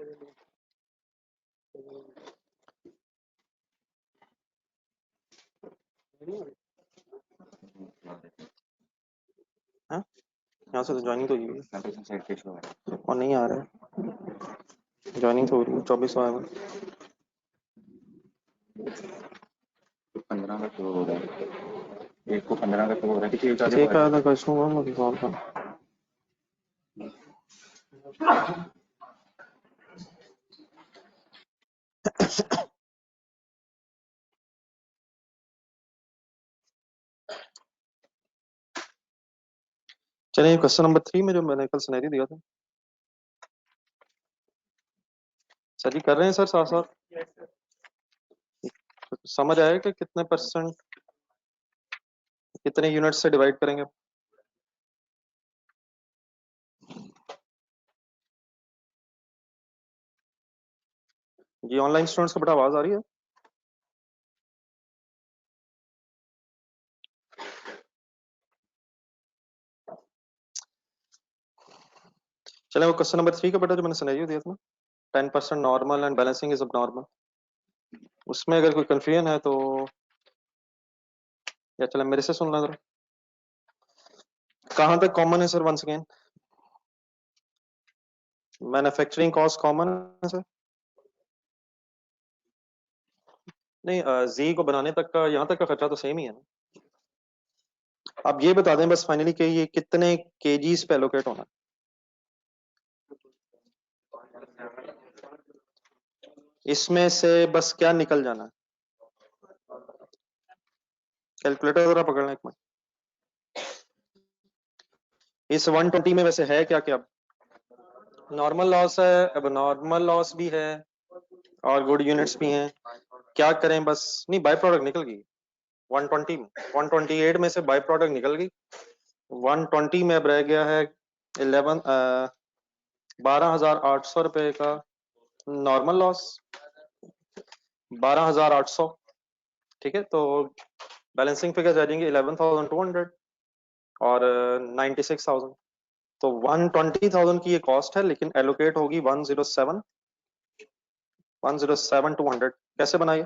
हाँ, यहाँ से तो ज्वाइनिंग तो हुई है और नहीं आ रहा है। ज्वाइनिंग तो हो रही है 24 आएगा। 15 का शो हो रहा है, एक को 15 का शो हो रहा है, किसी ठीक है था कस्टमर में रिजॉल्व कर। चलिए क्वेश्चन नंबर 3 में जो मैंने कल सिनेरियो दिया था, सर जी कर रहे हैं सर साथ साथ। समझ आया कि कितने परसेंट कितने यूनिट से डिवाइड करेंगे? जी ऑनलाइन स्टूडेंट्स को बड़ा आवाज आ रही है। चलिए वो क्वेश्चन नंबर 3 का बेटा जो मैंने सिनेरियो दिया था, 10% नॉर्मल एंड बैलेंसिंग इज अब नॉर्मल, उसमें अगर कोई कंफ्यूजन है तो या चले मेरे से सुन लें जरा। कहाँ तक कॉमन है sir? Once again manufacturing cost common है सर? नहीं, जी को बनाने तक का यहाँ तक का खर्चा तो सेम ही है ना। आप ये बता दें बस फाइनली कि ये कितने केजीज पे एलोकेट होना है। इसमें से बस क्या निकल जाना है? कैलकुलेटर जरा पकड़ लें एक मिनट। इस 120 में वैसे है क्या क्या? नॉर्मल लॉस है, अब नॉर्मल लॉस भी है और गुड यूनिट्स भी हैं। क्या करें? बस नहीं, बाय प्रोडक्ट निकल गई 120 में। 128 में से बाय प्रोडक्ट निकल गई। 120 में अब रह गया है 12,800 रुपए का नॉर्मल लॉस। 12,800। ठीक है, तो बैलेंसिंग फिगर आ जाएंगे 11,200 और 96,000। तो 120,000 की ये कॉस्ट है, लेकिन एलोकेट होगी 107,200। कैसे बनाइए?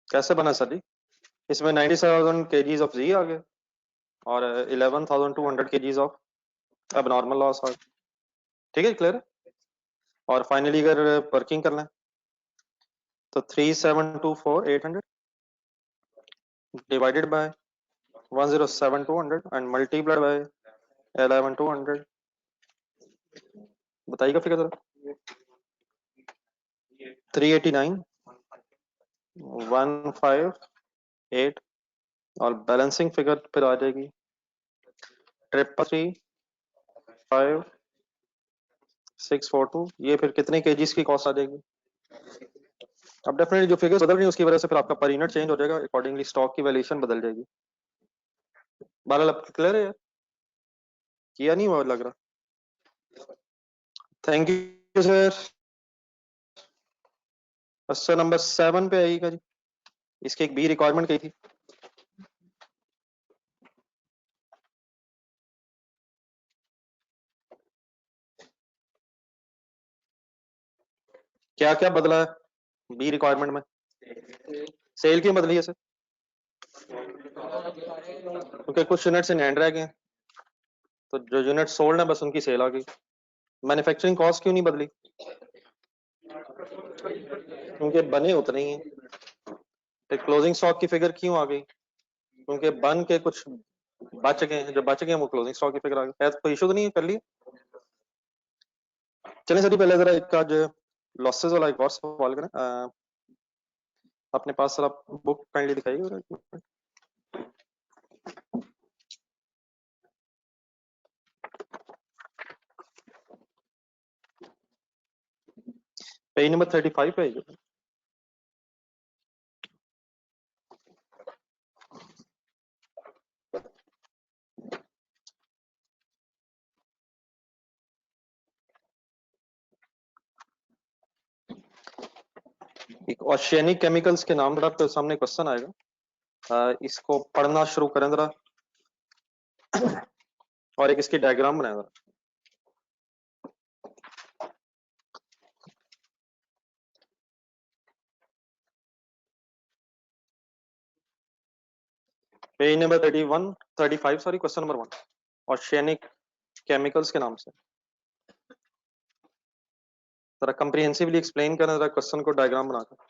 कैसे बना सर जी? इसमें 97,000 केजीज ऑफ जी आ गए और 11,200 केजीज ऑफ अब नॉर्मल लॉस आ गए। ठीक है, क्लियर है? और फाइनली अगर वर्किंग कर लें तो 3,724,800 divided by 107,200 and multiplied by 11,200। बताइएगा फिगर जरा। 389,158 और बैलेंसिंग फिगर फिर आ जाएगी 333,5,642। ये फिर कितने केजीज की कॉस्ट आ जाएगी? अब डेफिनेटली जो फिगर्स बदल रही है उसकी वजह से फिर आपका पर यूनिट चेंज हो जाएगा, अकॉर्डिंगली स्टॉक की वैल्यूएशन बदल जाएगी। बहरहाल अब क्लियर है? किया नहीं वो लग रहा। Thank you sir. Question number 7 पे आइएगा जी। इसकी एक बी रिक्वायरमेंट कही थी। क्या क्या बदला है बी रिक्वायरमेंट में? सेल क्यों बदली है सर? क्योंकि कुछ यूनिट्स इन हैंड रह गए हैं, तो जो यूनिट सोल्ड है बस उनकी सेल आ गई। मैन्युफैक्चरिंग कॉस्ट क्यों नहीं बदली? क्योंकि बने उतने ही हैं। फिर क्लोजिंग स्टॉक की फिगर क्यों आ गई? क्योंकि बन के कुछ बच गए हैं, जो बच गए हैं वो क्लोजिंग स्टॉक की फिगर आ गई है। तो कोई इशू तो नहीं है, कर लिए। चलिए सर पहले जरा एक आज लॉसेस वाला एक और सवाल करें। अपने पास सर आप बुक काइंडली दिखाइए। पेज नंबर 35 पे आइए। एक ऑर्गेनिक केमिकल्स के नाम पर आपके सामने क्वेश्चन आएगा, इसको पढ़ना शुरू करें जरा और एक इसकी डायग्राम बनाए जरा। Page number 31 35 sorry, question number 1, organic chemicals के नाम से जरा कंप्रिहेंसिवली एक्सप्लेन करना जरा क्वेश्चन को डायग्राम बनाकर।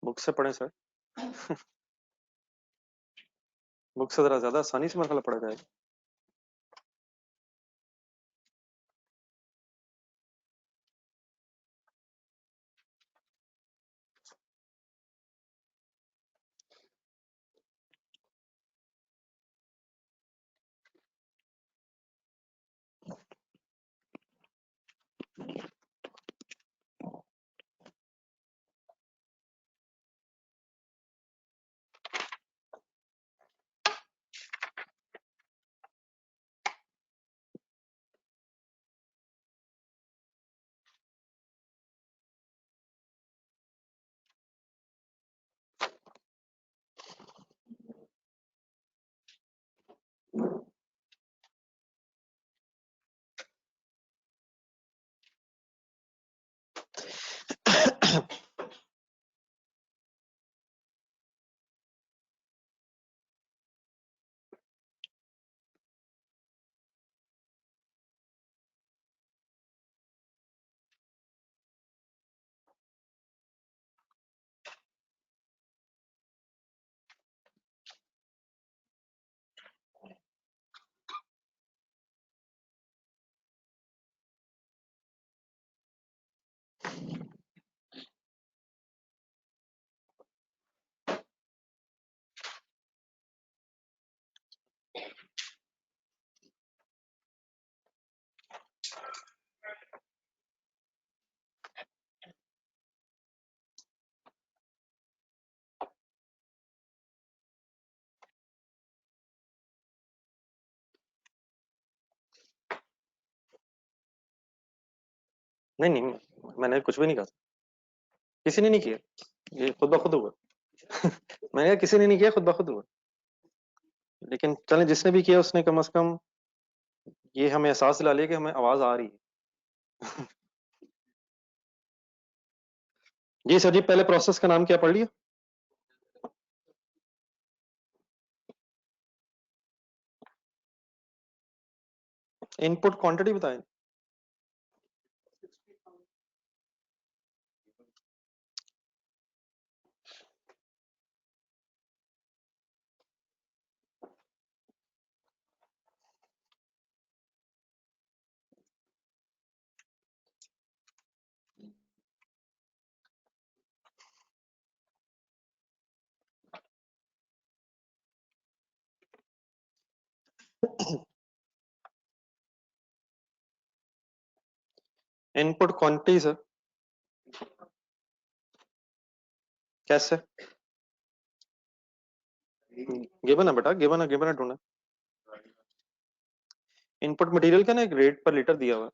बुक से पढ़े सर, बुक से जरा ज्यादा आसानी से मसला पड़ा जाएगा। नहीं नहीं, मैंने कुछ भी नहीं कहा, किसी ने नहीं किया, ये खुद ब खुद हुआ। मैंने कहा किसी ने नहीं किया, खुद ब खुद हुआ। लेकिन चलें, जिसने भी किया उसने कम से कम ये हमें एहसास दिला लिया कि हमें आवाज आ रही है। जी सर जी, पहले प्रोसेस का नाम क्या पढ़ लिया? इनपुट क्वांटिटी बताएं। इनपुट क्वांटिटी सर, कैसे? गिवन है बेटा, गिवन है ढूंढना। इनपुट मटेरियल का ना एक रेट पर लीटर दिया हुआ है,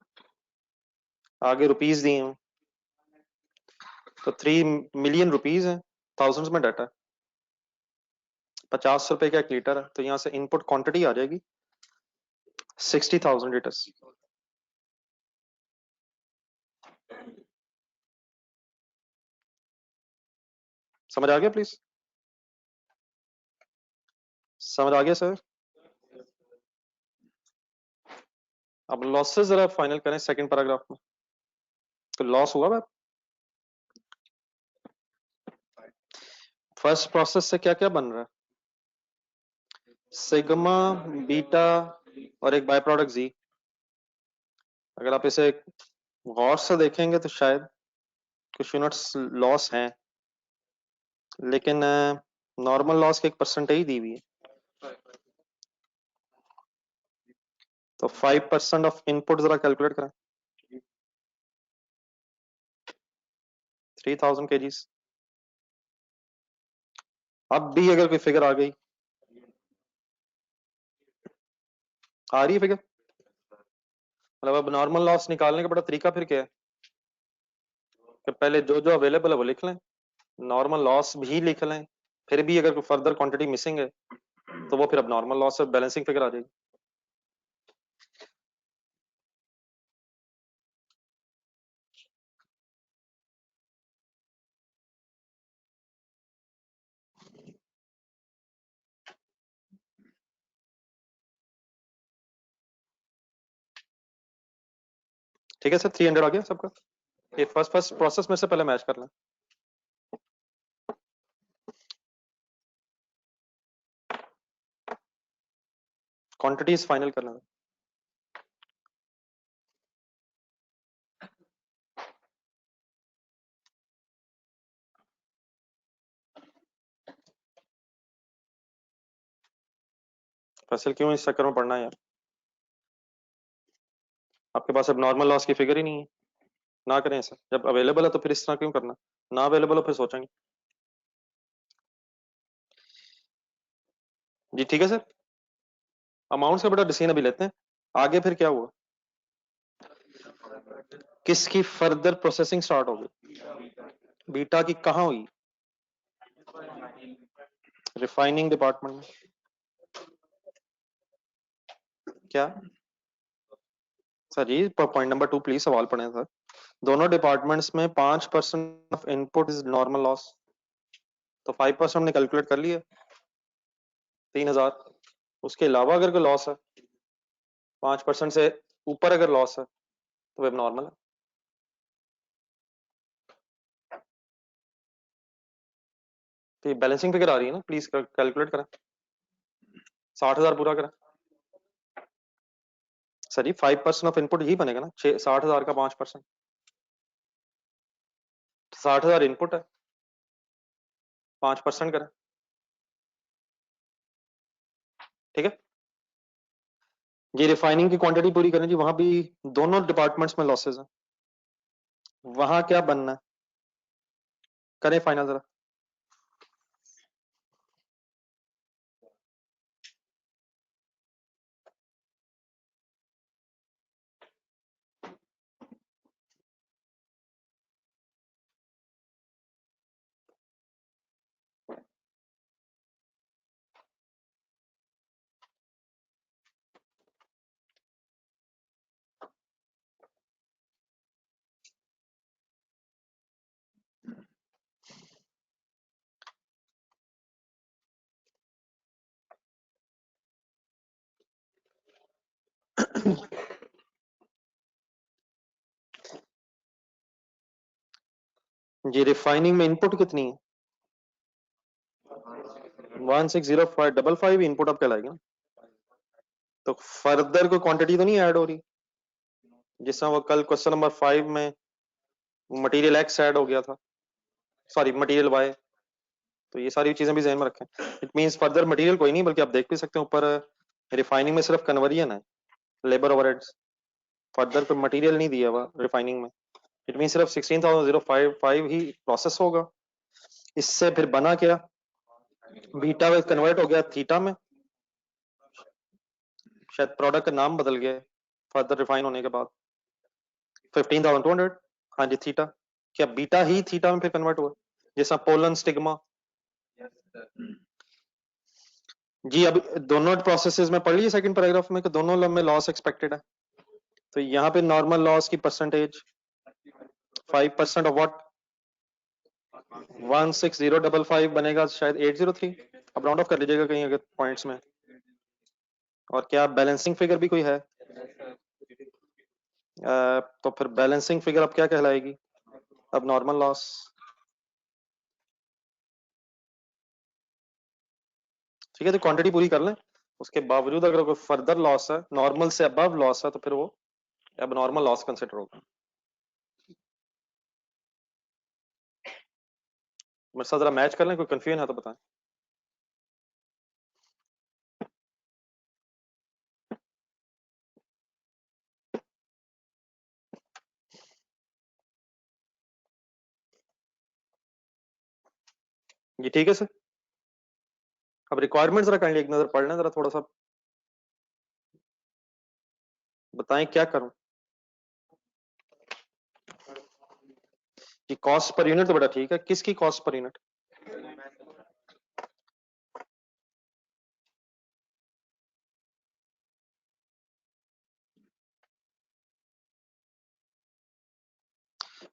आगे रुपीस दिए हैं, तो 3 मिलियन रुपीस है, थाउजेंड्स में डाटा है, 50 रुपए का 1 लीटर है, तो यहाँ से इनपुट क्वांटिटी आ जाएगी 60,000 लीटर्स। समझ आ गया प्लीज? समझ आ गया सर? अब लॉसेस जरा फाइनल करें सेकंड पैराग्राफ में। तो लॉस हुआ बात, फर्स्ट प्रोसेस से क्या क्या बन रहा है? सिग्मा, बीटा और एक बाय प्रोडक्ट जी। अगर आप इसे गौर से देखेंगे तो शायद कुछ यूनिट्स लॉस हैं, लेकिन नॉर्मल लॉस की एक परसेंटेज दी हुई है। तो 5% ऑफ इनपुट जरा कैलकुलेट करें। 3000 केजीज। अब भी अगर कोई फिगर आ गई, आ रही है फिगर, मतलब अब नॉर्मल लॉस निकालने का बड़ा तरीका फिर क्या है कि पहले जो जो अवेलेबल है वो लिख लें, नॉर्मल लॉस भी लिख लें, फिर भी अगर कोई फर्दर क्वांटिटी मिसिंग है तो वो फिर अब नॉर्मल लॉस से बैलेंसिंग फिगर आ जाएगी। ठीक है सर, 300 आ गया सबका। ये फर्स्ट फर्स्ट प्रोसेस में से पहले मैच कर लें। क्वांटिटीज फाइनल कर लें। फैसल क्यों इस चक्कर में पड़ना है यार, आपके पास अब नॉर्मल लॉस की फिगर ही नहीं है। ना करें सर, जब अवेलेबल है तो फिर इस तरह क्यों करना, ना अवेलेबल हो फिर सोचेंगे। जी ठीक है सर, अमाउंट का बड़ा डिसीजन अभी लेते हैं। आगे फिर क्या हुआ, किसकी फर्दर प्रोसेसिंग स्टार्ट हो गई, बीटा की कहाँ हुई, रिफाइनिंग डिपार्टमेंट में। क्या सर जी, पॉइंट नंबर 2 प्लीज सवाल पढ़ें सर। दोनों डिपार्टमेंट्स में 5% of input is normal loss, तो 5% ने कैलकुलेट कर लिया 3000। उसके अलावा अगर कोई लॉस है, 5% से ऊपर अगर लॉस है तो वेब नॉर्मल है। तो ये बैलेंसिंग फिगर आ रही है ना, प्लीज कैलकुलेट करें। 60,000 पूरा करें सर जी, 5% ऑफ इनपुट ही बनेगा ना, 60,000 का 5%। 60,000 इनपुट है, 5% करें। ठीक है जी, रिफाइनिंग की क्वांटिटी पूरी करें जी, वहां भी दोनों डिपार्टमेंट्स में लॉसेस हैं, वहां क्या बनना है, करें फाइनल जरा। जी रिफाइनिंग में इनपुट कितनी है, 160555 इनपुट अब कहलाएगी ना। तो फर्दर कोई क्वांटिटी तो नहीं ऐड हो रही, जिस तरह वो कल क्वेश्चन नंबर 5 में मटेरियल एक्स ऐड हो गया था, सॉरी मटेरियल वाई। तो ये सारी चीजें भी ध्यान में रखें। इट मींस फर्दर मटेरियल कोई नहीं, बल्कि आप देख भी सकते हैं ऊपर रिफाइनिंग में सिर्फ कन्वर्जन है, लेबर ओवरहेड्स, फर्दर कोई मटेरियल नहीं दिया हुआ रिफाइनिंग में। इट मीन सिर्फ 16,055 ही प्रोसेस होगा। इससे फिर बना क्या, बीटा में कन्वर्ट हो गया थीटा में, शायद प्रोडक्ट का नाम बदल गया फर्दर रिफाइन होने के बाद, 15,200। हाँ जी थीटा, क्या बीटा ही थीटा में फिर कन्वर्ट हुआ, जैसा पोलन स्टिग्मा। जी अब दोनों प्रोसेसेस में पढ़ ली सेकंड पैराग्राफ में कि दोनों में लॉस एक्सपेक्टेड है। तो यहाँ पे नॉर्मल लॉस की परसेंटेज 5% ऑफ व्हाट, 16055 बनेगा शायद 803। अब राउंड ऑफ कर लीजिएगा कहीं अगर पॉइंट्स में। और क्या बैलेंसिंग फिगर भी कोई है, तो फिर बैलेंसिंग फिगर अब क्या कहलाएगी, अब नॉर्मल लॉस। ठीक है, तो क्वांटिटी पूरी कर लें, उसके बावजूद अगर कोई फर्दर लॉस है, नॉर्मल से अबव लॉस है, तो फिर वो एबनॉर्मल लॉस कंसिडर होगा। मेरे साथ जरा मैच कर लें, कोई कंफ्यूजन है तो बताएं। ये ठीक है सर। अब रिक्वायरमेंट जरा काइंडली एक नजर पढ़ लें, जरा थोड़ा सा बताएं क्या करूं। कि कॉस्ट पर यूनिट तो बड़ा ठीक है, किसकी cost per unit?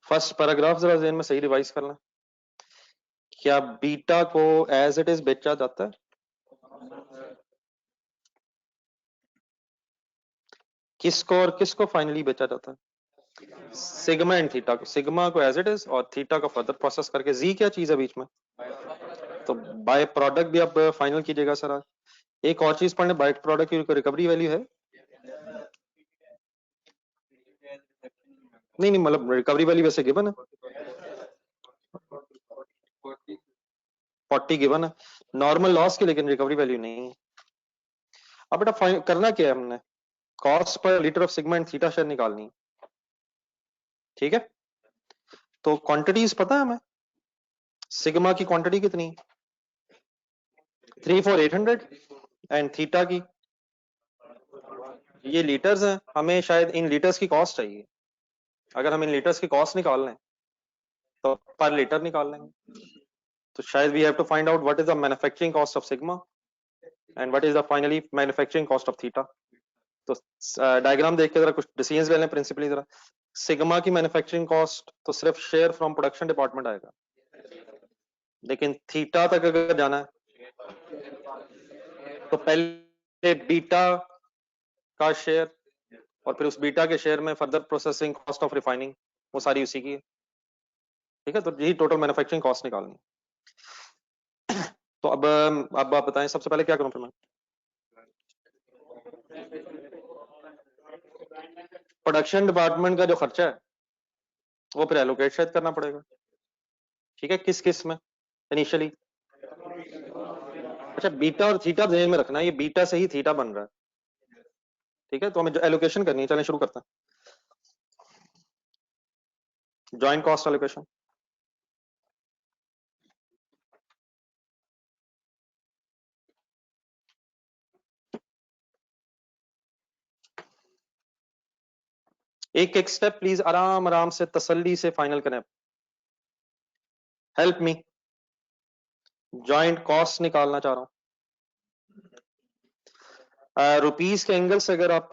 First paragraph जरा जेन में सही रिवाइज कर लें। क्या बीटा को एज इट इज बेचा जाता है? किसको और किसको फाइनली बेचा जाता है? सिग्मा एंड थीटा को। सिग्मा को एज इट इज और थीटा को फर्दर प्रोसेस करके। जी क्या चीज है बीच में? तो बाय प्रोडक्ट भी आप फाइनल कीजिएगा सर आज। एक और चीज पढ़ने, बाय प्रोडक्ट की रिकवरी वैल्यू है? नहीं नहीं, मतलब रिकवरी वैल्यू वैसे गिवन है, 40 गिवन है नॉर्मल लॉस की, लेकिन रिकवरी वैल्यू नहीं है। अब बेटा करना क्या है हमने? Cost per litre of sigma and theta share निकालनी है, ठीक है? तो क्वांटिटीज पता है हमें, सिग्मा की क्वांटिटी कितनी? 34800। एंड थीटा की, ये लीटर्स हैं, हमें शायद इन लीटर्स की कॉस्ट चाहिए। अगर हम इन लीटर्स की कॉस्ट निकाल लें तो पर लीटर निकाल लेंगे। तो शायद we have to find out what is the manufacturing cost of sigma and what is the finally manufacturing cost of theta. तो डायग्राम देख के जरा कुछ डिसीजंस ले लें प्रिंसिपली जरा। सिग्मा की मैन्युफैक्चरिंग कॉस्ट तो सिर्फ शेयर फ्रॉम प्रोडक्शन डिपार्टमेंट आएगा, लेकिन थीटा तक अगर जाना है तो पहले बीटा का शेयर और फिर उस बीटा के शेयर में further processing cost of refining, वो सारी उसी की है, ठीक है? तो यही टोटल मैन्युफैक्चरिंग कॉस्ट निकालनी है। तो अब आप बताएं सबसे पहले क्या करूं फिर मैं? प्रोडक्शन डिपार्टमेंट का जो खर्चा है वो फिर एलोकेट शायद करना पड़ेगा, ठीक है? किस किस में इनिशियली? अच्छा, बीटा और थीटा ध्यान में रखना, ये बीटा से ही थीटा बन रहा है, ठीक है? तो हमें एलोकेशन करनी है, चलें शुरू करते हैं। Joint cost allocation. एक एक स्टेप प्लीज आराम आराम से तसल्ली से फाइनल करें। हेल्प मी, जॉइंट कॉस्ट निकालना चाह रहा हूं। रुपीस के एंगल से अगर आप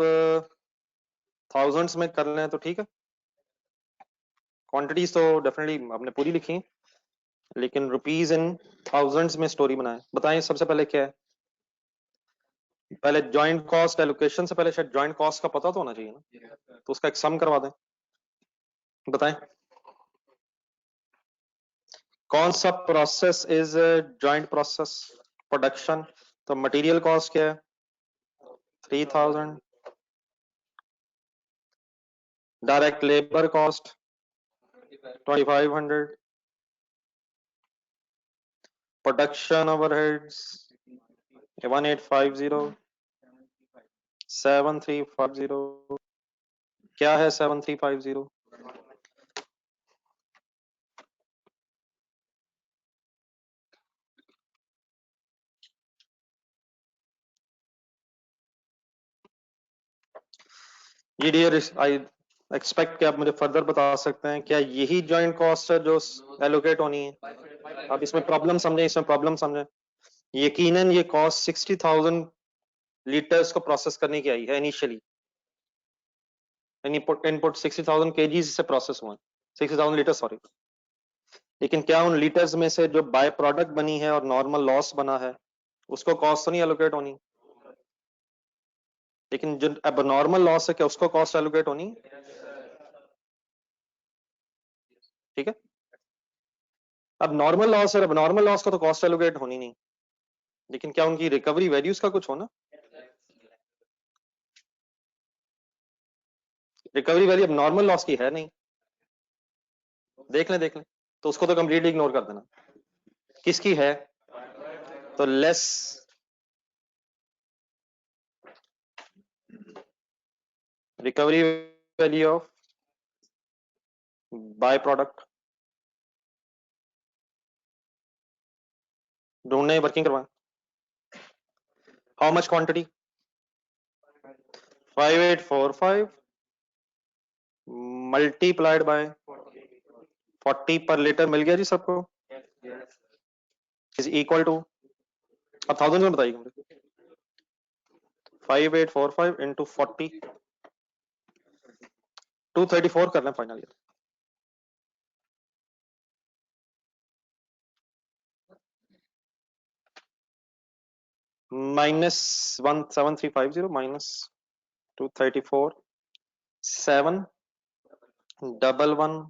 थाउजेंड्स में कर लें तो ठीक है। क्वांटिटीज तो डेफिनेटली आपने पूरी लिखी है, लेकिन रुपीस इन थाउजेंड्स में स्टोरी बनाए। बताएं सबसे पहले क्या है? पहले जॉइंट कॉस्ट एलोकेशन से पहले शायद जॉइंट कॉस्ट का पता तो होना चाहिए ना, तो उसका एक सम करवा दें। बताएं कौन सा process is joint process? Production. तो मटेरियल कॉस्ट क्या है? 3000। Direct labour cost 2500। Production overheads 1850। 7350। क्या है 7350? जी डियर, आई एक्सपेक्ट कि आप मुझे फर्दर बता सकते हैं क्या यही जॉइंट कॉस्ट है जो एलोकेट होनी है? आप इसमें प्रॉब्लम समझें, इसमें प्रॉब्लम समझें। यकीनन ये कॉस्ट 60,000 लीटर्स को प्रोसेस करने की आई है इनिशियली। इनपुट 60,000 केजी से प्रोसेस हुआ, 60,000 लीटर सॉरी। लेकिन क्या उन लीटर्स में से जो बाय प्रोडक्ट बनी है और नॉर्मल लॉस बना है उसको कॉस्ट तो नहीं एलोकेट होनी? लेकिन जो अब नॉर्मल लॉस है क्या उसको कॉस्ट एलोकेट होनी? ठीक है। अब नॉर्मल लॉस है, अब नॉर्मल लॉस को तो कॉस्ट एलोकेट होनी नहीं, लेकिन क्या उनकी रिकवरी वैल्यूज का कुछ होना? रिकवरी वैल्यू अब नॉर्मल लॉस की है नहीं, देख लें, तो उसको तो कंप्लीटली इग्नोर कर देना। किसकी है? तो less recovery value of by product, ढूंढने वर्किंग करवाएं। How much quantity? 5845 multiplied by 40 पर लीटर, मिल गया जी सबको, इज इक्वल टू, अब 1000 में बताइए मुझे। 5845 इंटू 40, 234 करना final year. -17350 minus 234 711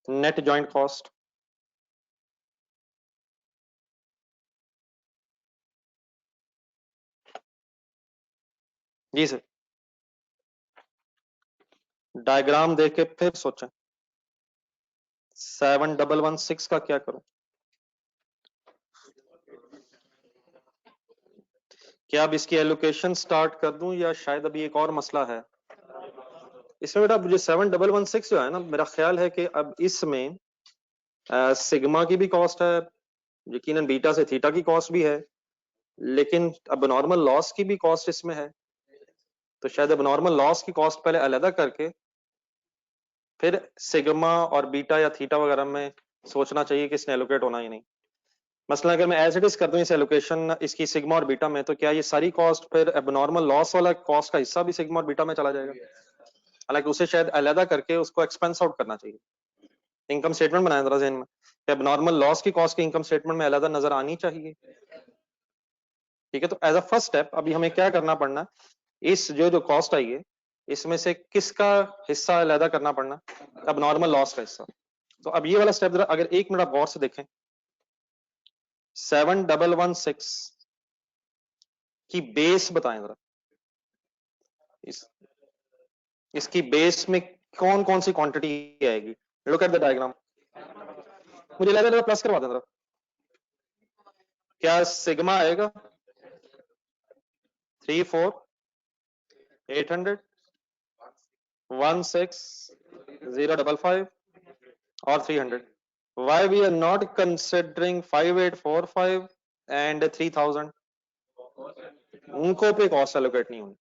net joint cost, जी सर। डायग्राम देख के फिर सोचें 7116 का क्या करूं। क्या अब इसकी एलोकेशन स्टार्ट कर दूं या शायद अभी एक और मसला है इसमें बेटा। मुझे 7116 जो है ना, मेरा ख्याल है कि अब इसमें सिग्मा की भी कॉस्ट है, यकीनन बीटा से थीटा की कॉस्ट भी है, लेकिन अब नॉर्मल लॉस की भी कॉस्ट इसमें है। तो शायद अब नॉर्मल लॉस की कॉस्ट पहले अलग करके फिर सिग्मा और बीटा या थीटा वगैरह में सोचना चाहिए कि इसने एलोकेट होना ही नहीं। मसला अगर मैं एज इट इज कर दूं इस एलोकेशन इसकी सिग्मा और बीटा में, तो क्या ये सारी कॉस्ट फिर एबनॉर्मल लॉस वाला कॉस्ट का हिस्सा भी सिग्मा और बीटा में चला जाएगा? हालांकि उसे शायद अलग करके उसको एक्सपेंस आउट करना चाहिए, इनकम स्टेटमेंट बनाया जरा ज़हन में, एबनॉर्मल लॉस की कॉस्ट की इनकम स्टेटमेंट में अलग नजर आनी चाहिए। ठीक है, तो एज अ फर्स्ट स्टेप अभी हमें क्या करना पड़ना, इस जो कॉस्ट आई है इसमें से किसका हिस्सा अलग करना पड़ना, अब नॉर्मल लॉस का हिस्सा। तो अब ये वाला स्टेप जरा अगर 1 मिनट आप गौर से देखें, 7116 की बेस बताएं जरा, इस इसकी बेस में कौन कौन सी क्वांटिटी आएगी। लुक एट द डायग्राम, मुझे लगा जरा प्लस करवा दें जरा। क्या सिग्मा आएगा 34 800 16055 और 300? Why we are not considering 5845 and 3000? उनको पे कॉस्ट एलोकेट नहीं हुई,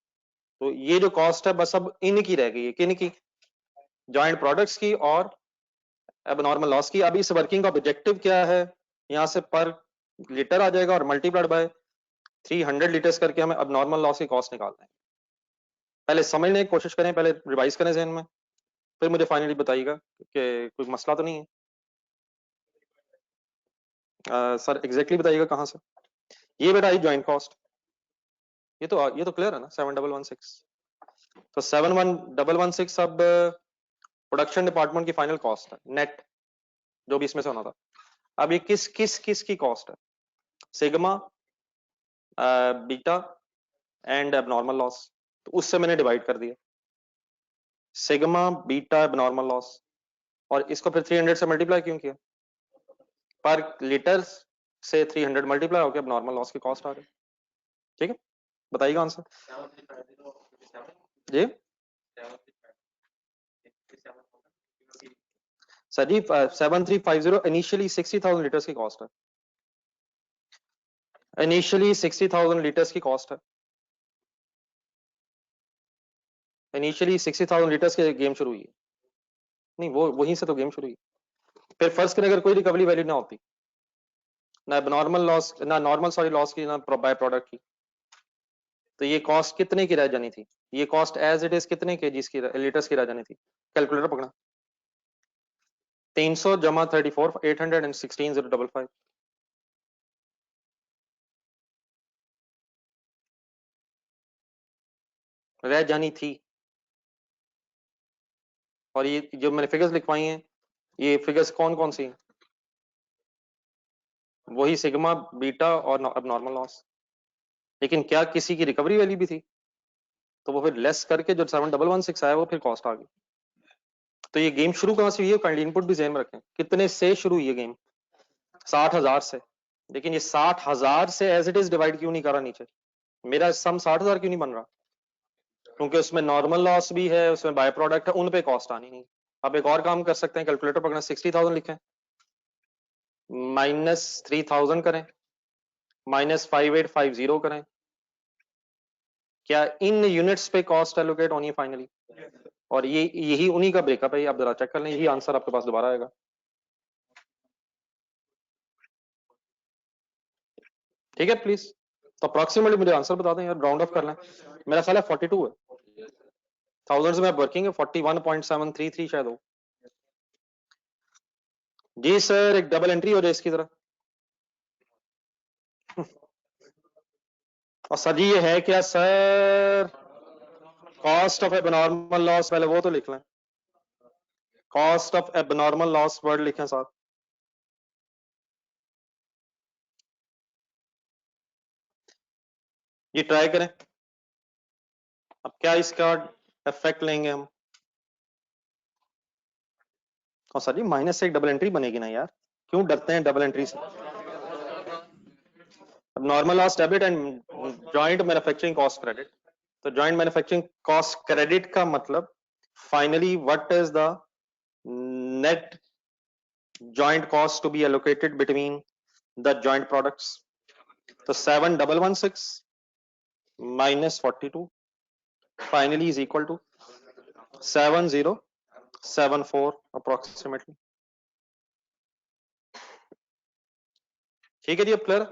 तो ये जो कॉस्ट है बस अब इनकी रह गई है, किन की? जॉइंट प्रोडक्ट्स की और अब नॉर्मल लॉस की। अभी इस वर्किंग का ऑब्जेक्टिव क्या है, यहाँ से पर लीटर आ जाएगा और मल्टीप्लाइड बाय 300 लीटर्स करके हमें अब नॉर्मल लॉस की कॉस्ट निकालना है। पहले समझने की कोशिश करें, पहले रिवाइज करें जहन में, फिर मुझे फाइनली बताइएगा कि कोई मसला तो नहीं है। सर एग्जैक्टली बताइएगा कहाँ से। ये बेटा आई जॉइंट कॉस्ट, ये तो क्लियर है ना 7116। तो 7116 अब प्रोडक्शन डिपार्टमेंट की फाइनल कॉस्ट है नेट, जो भी इसमें से होना था। अब ये किस किस किस की कॉस्ट है? Sigma, beta and abnormal loss, तो उससे मैंने डिवाइड कर दिया सिग्मा बीटा एबनॉर्मल लॉस, और इसको फिर 300 से मल्टीप्लाई क्यों किया? पर लीटर से 300 मल्टीप्लाई होकर एबनॉर्मल लॉस की कॉस्ट आ गई। ठीक है, बताइएगा आंसर जी। सर जी 7350 इनिशियली 60,000 लीटर्स की कॉस्ट है, इनिशियली 60,000 लीटर्स की कॉस्ट है, इनिशियली 60,000 लीटर्स की गेम शुरू हुई है। नहीं, वो वहीं से तो गेम शुरू हुई। फिर फर्स्ट करें अगर कोई रिकवरी वैल्यू ना होती, ना नॉर्मल लॉस, ना नॉर्मल सॉरी लॉस की, ना बाय प्रोडक्ट की, तो ये कॉस्ट कितने की रह जानी थी? ये कॉस्ट एज इट इज कितने केजीस की लीटर्स की रह जानी थी? कैलकुलेटर पकड़ा, 300 जमा 34 816 055। रह जानी थी। और ये जो मैंने फिगर्स लिखवाई हैं, ये फिगर्स कौन कौन सी हैं? वही सिग्मा, बीटा और अब नॉर्मल लॉस। लेकिन क्या किसी की रिकवरी वैल्यू भी थी? तो वो फिर लेस करके जो 7116 आया वो फिर कॉस्ट आ गई। तो ये गेम शुरू कहाँ से हुई है? काइंडली इनपुट भी ध्यान में रखें, कितने से शुरू हुई है गेम? 60,000 से। लेकिन ये 60,000 से एज इट इज डिवाइड क्यों नहीं करा नीचे? मेरा सम 60,000 क्यों नहीं बन रहा? क्योंकि उसमें नॉर्मल लॉस भी है, उसमें बाय प्रोडक्ट है, उन पे कॉस्ट आनी नहीं। अब एक और काम कर सकते हैं, कैलकुलेटर पकड़ना, 60,000 लिखें, -3,000 करें, -5850 करें। क्या इन यूनिट्स पे कॉस्ट एलोकेट होनी है फाइनली? और ये यही उन्हीं का ब्रेकअप है। आप जरा चेक कर लें, यही आंसर आपके पास दोबारा आएगा। ठीक है प्लीज। तो अप्रोक्सीमेटली मुझे आंसर बता दें यार, राउंड ऑफ कर लें। मेरा ख्याल है 42 है, थाउजेंड्स में वर्किंग है, 41.733 शायद हो। जी सर, एक डबल एंट्री हो जाए इसकी तरह। और सर जी ये है क्या sir? Cost of abnormal loss, पहले वो तो लिख लें। Cost of abnormal loss word लिखें साथ। ये ट्राई करें। अब क्या इसका इफेक्ट लेंगे हम? और सर जी माइनस से एक डबल एंट्री बनेगी ना यार, क्यों डरते हैं डबल एंट्री से? अब normal loss debit and joint manufacturing cost credit. तो जॉइंट मैन्युफैक्चरिंग कॉस्ट क्रेडिट का मतलब finally what is the net joint cost to be allocated between the joint products? तो 7116 minus 42 finally is equal to 7074 approximately. ठीक है जी, अब clear?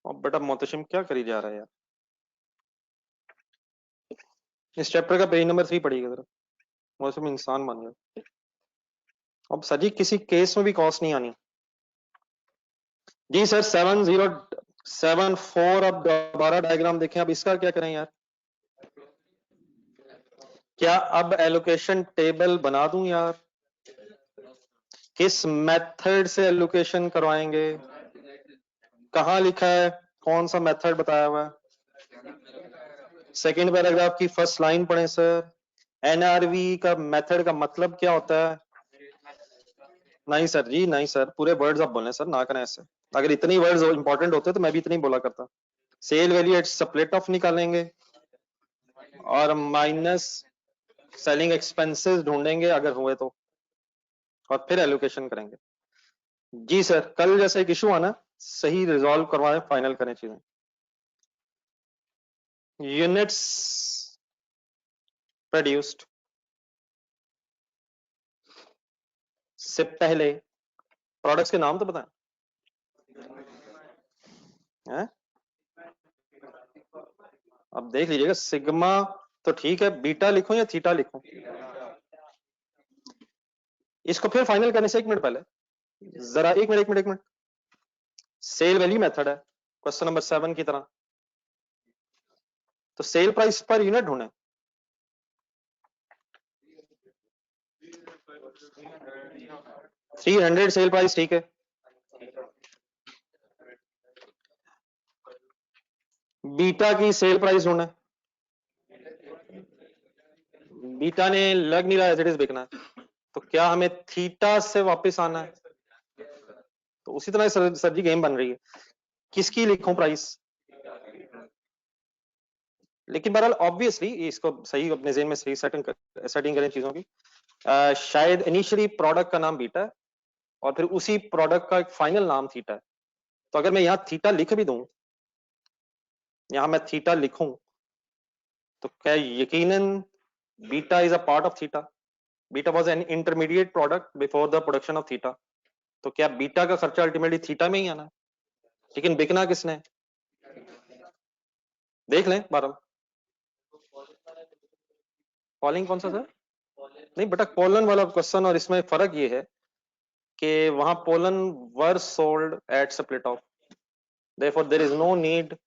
अब बेटा मोहतशिम क्या करी जा रहा है यार? इस चैप्टर का पेज नंबर 3 पढ़िएगा जरा। मोहतशिम इंसान बन गया। अब सजी किसी केस में भी कॉस्ट नहीं आनी। जी सर 7074। अब दोबारा डायग्राम देखें, अब इसका क्या करें यार? क्या अब एलोकेशन टेबल बना दूं यार? किस मेथड से एलोकेशन करवाएंगे? कहाँ लिखा है? कौन सा मेथड बताया हुआ है? सेकंड पैराग्राफ की फर्स्ट लाइन पढ़ें सर। एनआरवी का मेथड का मतलब क्या होता है? नहीं सर जी, नहीं सर, पूरे वर्ड्स आप बोलें सर, ना करें ऐसे। अगर इतने वर्ड्स इंपॉर्टेंट होते तो मैं भी इतने ही बोला करता। Sell value at split off निकालेंगे और माइनस सेलिंग एक्सपेंसेस ढूंढेंगे अगर हुए तो, और फिर एलोकेशन करेंगे। जी सर, कल जैसा एक इशू आना, सही रिजॉल्व करवाएं, फाइनल करें चीजें। यूनिट्स प्रोड्यूस्ड से पहले प्रोडक्ट्स के नाम तो बताएं हैं? अब देख लीजिएगा, सिग्मा तो ठीक है, बीटा लिखूं या थीटा लिखूं? इसको फिर फाइनल करने से एक मिनट पहले जरा एक मिनट। सेल वैल्यू मेथड है क्वेश्चन नंबर 7 की तरह। तो सेल प्राइस पर यूनिट ढूंढे। $300 सेल प्राइस, ठीक है। बीटा की सेल प्राइस ढूंढे। बीटा ने लग नहीं रहा एज इट इज बिकना है, तो क्या हमें थीटा से वापस आना है? तो उसी तरह सर जी गेम बन रही है, किसकी लिखूं प्राइस? लेकिन बहरहाल ऑब्वियसली इसको सही अपने जेन में सही सेटिंग करें चीजों की। शायद इनिशियली प्रोडक्ट का नाम बीटा है और फिर उसी प्रोडक्ट का एक फाइनल नाम थीटा है। तो अगर मैं यहाँ थीटा लिख भी दूं, यहाँ मैं थीटा लिखूं, तो क्या यकीनन beta is a part of theta? Beta was an intermediate product before the production of theta. तो क्या बीटा का खर्चा अल्टीमेटली थीटा में ही आना है? लेकिन बिकना किसने? देख लें बारह। फॉलिंग कौन सा सर? नहीं बेटा, पोलन वाला क्वेश्चन और इसमें फर्क ये है कि वहां pollen were sold at split off, therefore there is no need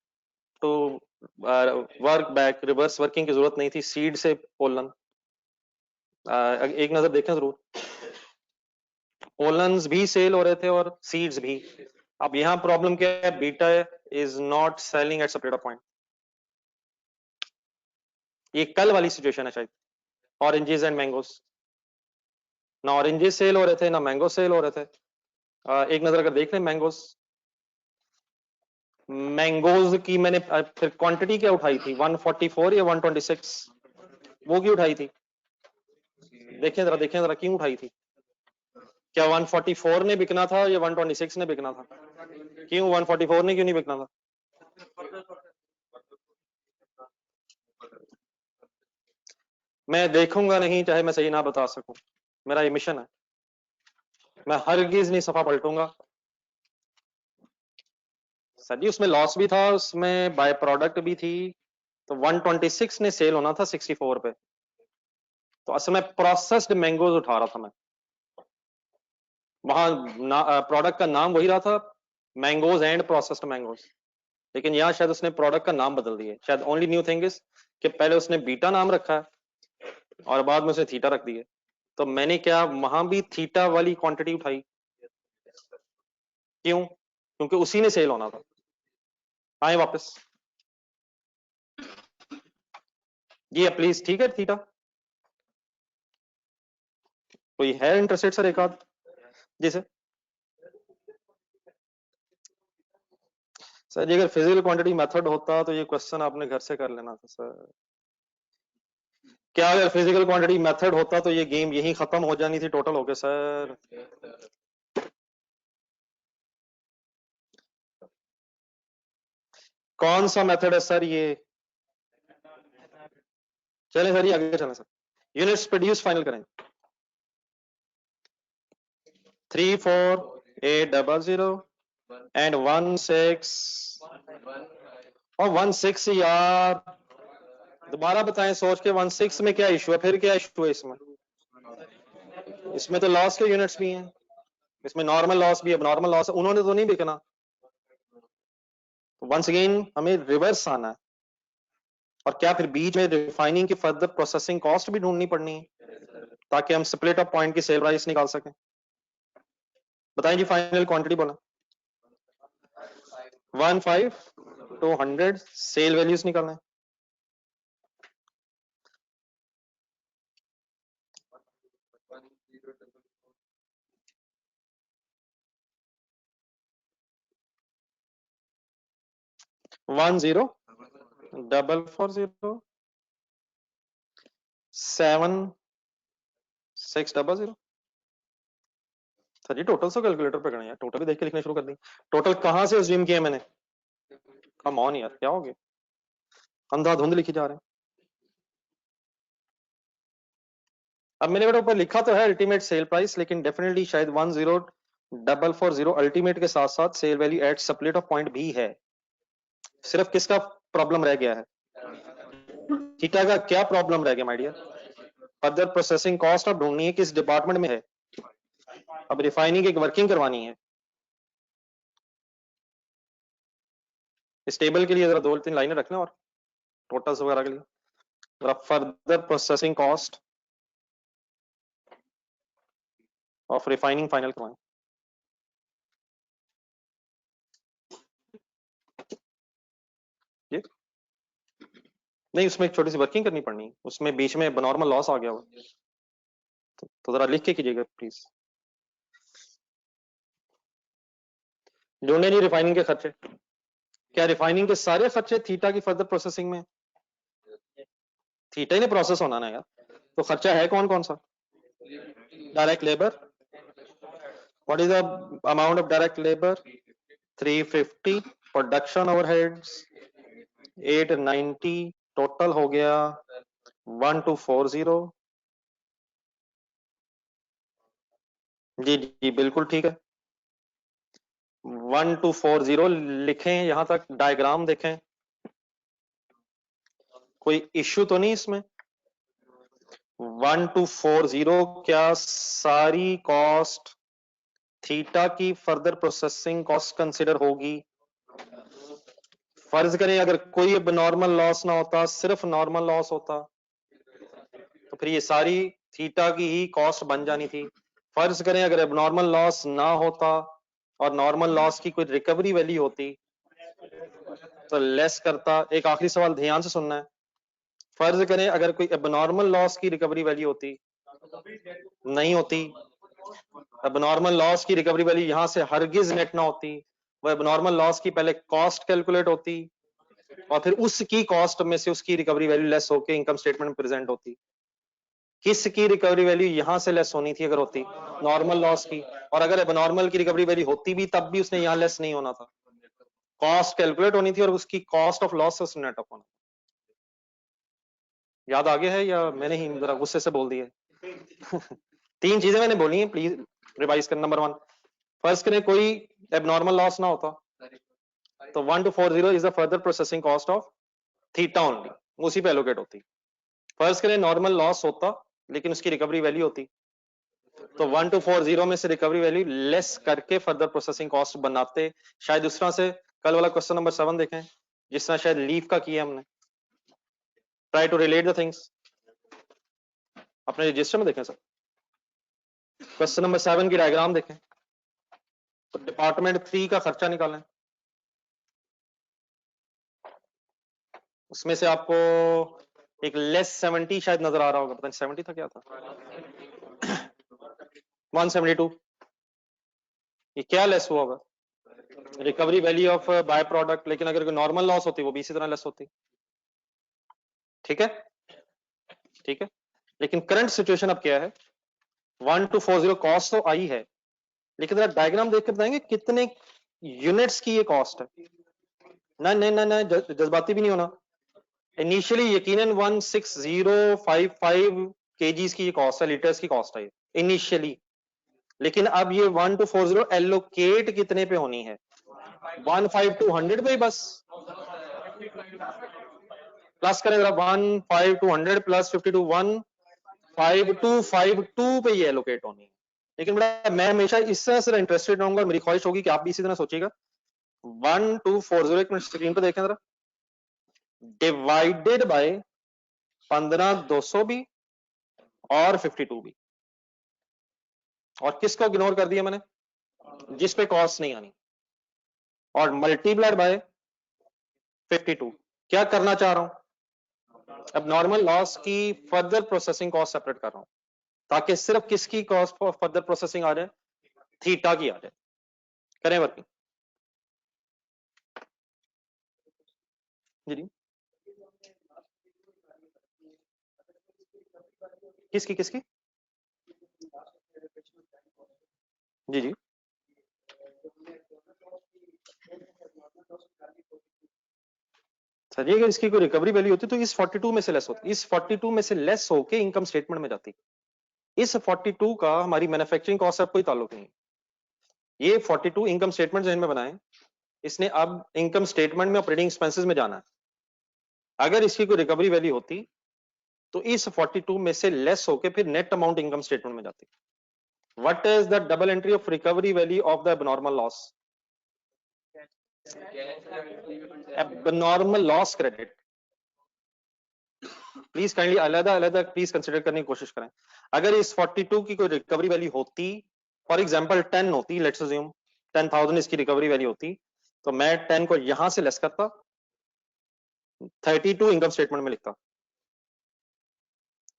to work back, reverse working की जरूरत नहीं थी सीड से पोलन। एक नजर देखें जरूर, पोलन्स भी सेल हो रहे थे और सीड्स भी। अब यहाँ प्रॉब्लम क्या है, beta is not selling at split off point. ये कल वाली सिचुएशन है शायद, ऑरेंजेस एंड मैंगोस, ना ऑरेंजेस सेल हो रहे थे ना मैंगो सेल हो रहे थे। एक नजर अगर देख लें मैंगोस, मैंगोज की मैंने फिर क्वांटिटी क्या उठाई थी, 144 या 126, वो की उठाई थी, देखें जरा क्यों उठाई थी? क्या 144 ने बिकना था या 126 ने बिकना था? क्यों 144 ने क्यों नहीं बिकना था? मैं देखूंगा नहीं चाहे मैं सही ना बता सकूं, मेरा ये मिशन है, मैं हरगिज नहीं सफा पलटूंगा। सर जी उसमें लॉस भी था, उसमें बाय प्रोडक्ट भी थी, तो 126 ने सेल होना था 64 पे, तो असल में प्रोसेस्ड मैंगोज उठा रहा था मैं, वहां प्रोडक्ट का नाम वही रहा था, मैंगोज एंड प्रोसेस्ड मैंगोज, लेकिन यहाँ शायद उसने प्रोडक्ट का नाम बदल दिया। शायद ओनली न्यू थिंग इज कि पहले उसने बीटा नाम रखा है और बाद में उसने थीटा रख दिया, तो मैंने क्या वहां भी थीटा वाली क्वांटिटी उठाई, क्यों? क्योंकि उसी ने सेल होना था। आए वापस, ये प्लीज, ठीक है थीटा, कोई है इंटरेस्टेड सर एक आध जी सर? सर जी अगर फिजिकल क्वांटिटी मेथड होता तो ये क्वेश्चन आपने घर से कर लेना था सर। क्या अगर फिजिकल क्वांटिटी मेथड होता तो ये गेम यहीं खत्म हो जानी थी टोटल होके सर। कौन सा मेथड है सर ये? चलें सर, ये आगे चलें सर, यूनिट्स प्रोड्यूस फाइनल करें, 34800 एंड 16 और 16 यार, दोबारा बताएं सोच के, 16 में क्या इशू है, फिर क्या इशू है इसमें? इसमें तो लॉस के यूनिट्स भी हैं, इसमें नॉर्मल लॉस भी है, नॉर्मल लॉस उन्होंने तो नहीं बिकना, वंस अगेन हमें रिवर्स आना है, और क्या फिर बीच में रिफाइनिंग की फर्दर प्रोसेसिंग कॉस्ट भी ढूंढनी पड़नी है ताकि हम स्प्लिट ऑफ पॉइंट की सेल प्राइस निकाल सकें। बताएं जी फाइनल क्वांटिटी बोला, 15 to 100 सेल वैल्यूज निकालना है। One zero 440 7600। सर जी टोटल से कैलकुलेटर पे करना है, टोटल भी देख के लिखना शुरू कर दी। टोटल कहां से अज्यूम किया मैंने? कम ऑन यार, क्या हो गया, अंधाधुंध लिखी जा रहे हैं। अब मैंने बेटा ऊपर लिखा तो है अल्टीमेट सेल प्राइस, लेकिन डेफिनेटली शायद 10440 अल्टीमेट के साथ साथ sale value at split off point भी है। सिर्फ किसका प्रॉब्लम रह गया है? थीटा का क्या प्रॉब्लम रह गया my dear? Further processing cost अब ढूंढनी है किस डिपार्टमेंट में है, अब रिफाइनिंग की वर्किंग करवानी है। इस टेबल के लिए जरा 2-3 लाइनें रखना, और टोटल्स वगैरह के लिए जरा further processing cost of refining final करवाएं। ये नहीं, उसमें एक छोटी सी वर्किंग करनी पड़नी, उसमें बीच में नॉर्मल लॉस आ गया हो, तो जरा लिख के कीजिएगा प्लीज। ढूंढे नहीं रिफाइनिंग के खर्चे, क्या रिफाइनिंग के सारे खर्चे थीटा की फर्दर प्रोसेसिंग में? थीटा ही ने प्रोसेस होना ना यार, तो खर्चा है कौन कौन सा? Direct labour, what is the amount of direct labour? 350, production overheads 890, total हो गया 1240। जी जी बिल्कुल ठीक है, 1240 लिखें, यहां तक डायग्राम देखें, कोई इश्यू तो नहीं इसमें? 1240 क्या सारी कॉस्ट थीटा की फर्दर प्रोसेसिंग कॉस्ट कंसिडर होगी? फर्ज करें अगर कोई अब नॉर्मल लॉस ना होता, सिर्फ नॉर्मल लॉस होता, तो फिर ये सारी थीटा की ही कॉस्ट बन जानी थी। फर्ज करें अगर अब नॉर्मल लॉस ना होता और नॉर्मल लॉस की कोई रिकवरी वैल्यू होती तो लेस करता। एक आखिरी सवाल ध्यान से सुनना है। फर्ज करें अगर कोई एबनॉर्मल लॉस की रिकवरी वैल्यू होती, नहीं होती। एबनॉर्मल लॉस की रिकवरी वैल्यू यहां से हरगिज नेट ना होती, वो एबनॉर्मल लॉस की पहले कॉस्ट कैलकुलेट होती और फिर उसकी कॉस्ट में से उसकी रिकवरी वैल्यू लेस होकर इनकम स्टेटमेंट में प्रेजेंट होती। किसकी रिकवरी वैल्यू यहां से लेस होनी थी अगर होती? नॉर्मल लॉस की। और अगर एबनॉर्मल की रिकवरी वैल्यू होती भी तब भी उसने यहां लेस नहीं होना था, कॉस्ट कैलकुलेट होनी थी और उसकी कॉस्ट ऑफ लॉस से नेट ऑफ होना। याद आगे है या मैंने ही जरा गुस्से से बोल दिया? तीन चीजें मैंने बोली हैं, प्लीज रिवाइज करना। नंबर वन, फर्स्ट करें कोई एबनॉर्मल लॉस ना होता तो 1240 is the further processing cost of theta only, उसी पे एलोकेट होती। फर्स्ट करें नॉर्मल लॉस होता लेकिन उसकी रिकवरी वैल्यू होती, तो 1240 में से रिकवरी वैल्यू लेस करके फर्दर प्रोसेसिंग कॉस्ट बनाते। शायद दूसरा से कल वाला क्वेश्चन नंबर 7 देखें जिस तरह शायद लीव का किया हमने, try to relate the things. अपने रजिस्टर में देखें सर, क्वेश्चन नंबर 7 की डायग्राम देखें तो डिपार्टमेंट 3 का खर्चा निकालें, उसमें से आपको एक लेस 70 शायद नजर आ रहा होगा, पता नहीं 70 था क्या था, 172। ये क्या लेस हुआ होगा? Recovery value of by product. लेकिन अगर कोई नॉर्मल लॉस होती वो भी इसी तरह लेस होती। ठीक है, ठीक है। लेकिन करंट सिचुएशन अब क्या है? 1240 कॉस्ट तो आई है, लेकिन जरा डायग्राम देख कर बताएंगे कितने यूनिट्स की ये कॉस्ट है। ना नहीं ना ना जज्बाती भी नहीं होना। इनिशियली यकीनन 16055 केजीज की ये कॉस्ट है, लीटर्स की कॉस्ट है इनिशियली। लेकिन अब ये 1240 एलोकेट कितने पे होनी है? 15200 पे ही बस। प्लस करें जरा, 15200 प्लस 52 15252 पे ये एलोकेट होनी है। लेकिन बड़ा मैं हमेशा इस तरह से इंटरेस्टेड रहूंगा, मेरी ख्वाहिश होगी कि आप भी इसी तरह सोचिएगा। 1240 एक मिनट स्क्रीन पर देखें जरा, डिवाइडेड बाय 15200 भी और 52 भी, और किसको इग्नोर कर दिया मैंने? जिस पे कॉस्ट नहीं आनी, और मल्टीप्लाइड बाय 52। क्या करना चाह रहा हूं? अब नॉर्मल लॉस की फर्दर प्रोसेसिंग कॉस्ट सेपरेट कर रहा हूं ताकि सिर्फ किसकी कॉस्ट फॉर फर्दर प्रोसेसिंग आ जाए? थीटा की आ जाए। करें वर्किंग जी जी। किसकी किसकी? जी जी। सर अगर इसकी कोई रिकवरी वैल्यू होती तो इस 42 में से लेस होती, इस 42 में से लेस होके इनकम स्टेटमेंट में जाती। इस 42 का हमारी मैन्युफैक्चरिंग कॉस्ट से कोई ताल्लुक नहीं। ये 42 इनकम स्टेटमेंट जहन में बनाएं, इसने अब इनकम स्टेटमेंट में ऑपरेटिंग एक्सपेंसेस में जाना है। अगर इसकी कोई रिकवरी वैल्यू होती तो इस 42 में से लेस होके फिर नेट अमाउंट इनकम स्टेटमेंट में जाती। What is the double entry of recovery value of the abnormal loss? Abnormal loss credit. Please kindly अलग अलग प्लीज कंसीडर करने की कोशिश करें। अगर इस 42 की कोई रिकवरी वैल्यू होती, फॉर एग्जांपल 10 होती, लेट्स अज्यूम 10,000 इसकी रिकवरी वैल्यू होती, तो मैं 10 को यहां से लेस करता, 32 इनकम स्टेटमेंट में लिखता।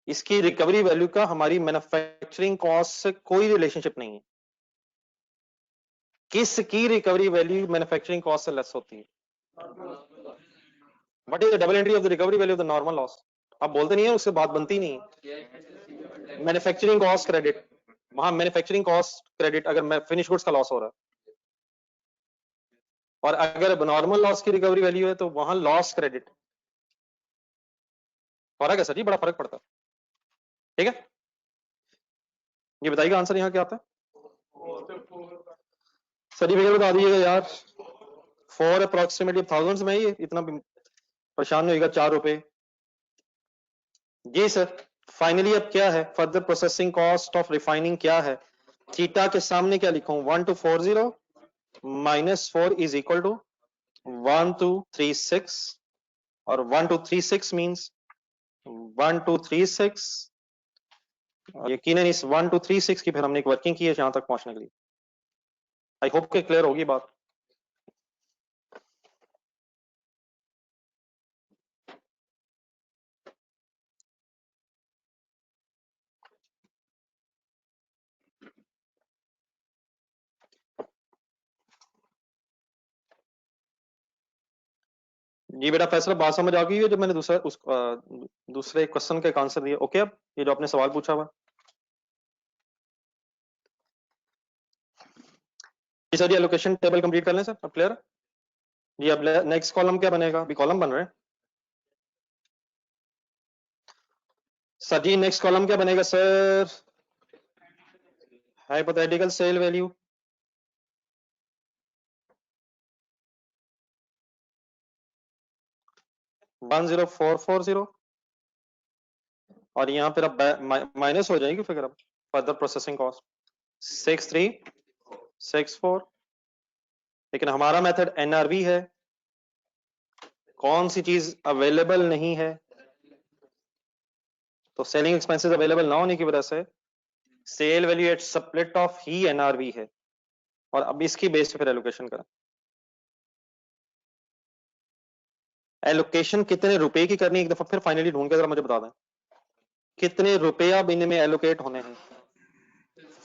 इसकी रिकवरी वैल्यू का हमारी मैन्युफैक्चरिंग कॉस्ट से कोई रिलेशनशिप नहीं है। किसकी रिकवरी वैल्यू मैन्युफैक्चरिंग कॉस्ट से लेस होती है? What is the double entry of the recovery value of the normal loss? आप बोलते नहीं है, उससे बात बनती नहीं है। मैन्युफैक्चरिंग कॉस्ट क्रेडिट, वहां मैन्युफैक्चरिंग कॉस्ट क्रेडिट अगर फिनिश गुड्स का लॉस हो रहा है, और अगर नॉर्मल लॉस की रिकवरी वैल्यू है तो वहां लॉस क्रेडिट। फर्क है सर जी, बड़ा फर्क पड़ता है। ठीक है, ये बताइएगा आंसर यहाँ क्या आता है? सर जी फिगर बता दीजिएगा यार। 4 अप्रोक्सीमेटली थाउजेंड्स में, ये इतना परेशान नहीं होगा। 4 रुपए जी सर। फाइनली अब क्या है, further processing cost of refining क्या है, थीटा के सामने क्या लिखूं, 1240 माइनस 4 इज इक्वल टू 1236, और 1236 मीन्स 1236, यकीनन इस 1236 की फिर हमने एक वर्किंग की है यहां तक पहुंचने के लिए। आई होप के क्लियर होगी बात। जी बेटा फैसला बात समझ आ गई है, जो मैंने दूसरे क्वेश्चन के आंसर दिए। ओके, अब ये जो आपने सवाल पूछा हुआ जी सर, ये एलोकेशन टेबल कंप्लीट कर लें सर, अब क्लियर जी। अब नेक्स्ट कॉलम क्या बनेगा, अभी कॉलम बन रहे हैं सर जी। नेक्स्ट कॉलम क्या बनेगा sir, hypothetical sale value, one 0440, और यहाँ पर अब माइनस हो जाएगी फिर अब फर्दर प्रोसेसिंग कॉस्ट 6364। लेकिन हमारा मेथड एनआरवी है, कौन सी चीज अवेलेबल नहीं है, तो सेलिंग एक्सपेंसेस अवेलेबल ना होने की वजह से sale value at split off ही एनआरवी है, और अब इसकी बेस पे फिर एलोकेशन करें। एलोकेशन कितने रुपए की करनी है, एक दफा फिर फाइनली ढूंढ के जरा मुझे बता दें कितने रुपए अब इनमें एलोकेट होने हैं।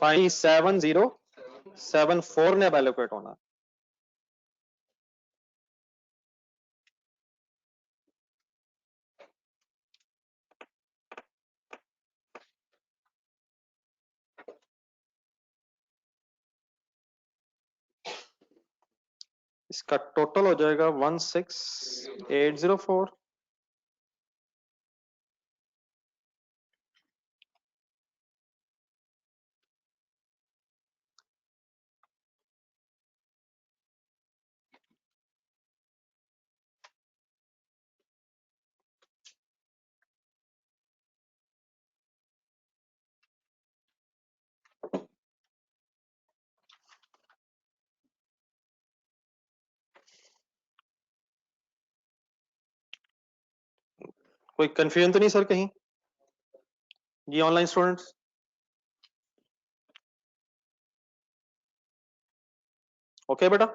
57074 ने अब एलोकेट होना है। इसका टोटल हो जाएगा 16804। कोई कंफ्यूजन तो नहीं सर कहीं जी ऑनलाइन स्टूडेंट्स? ओके बेटा,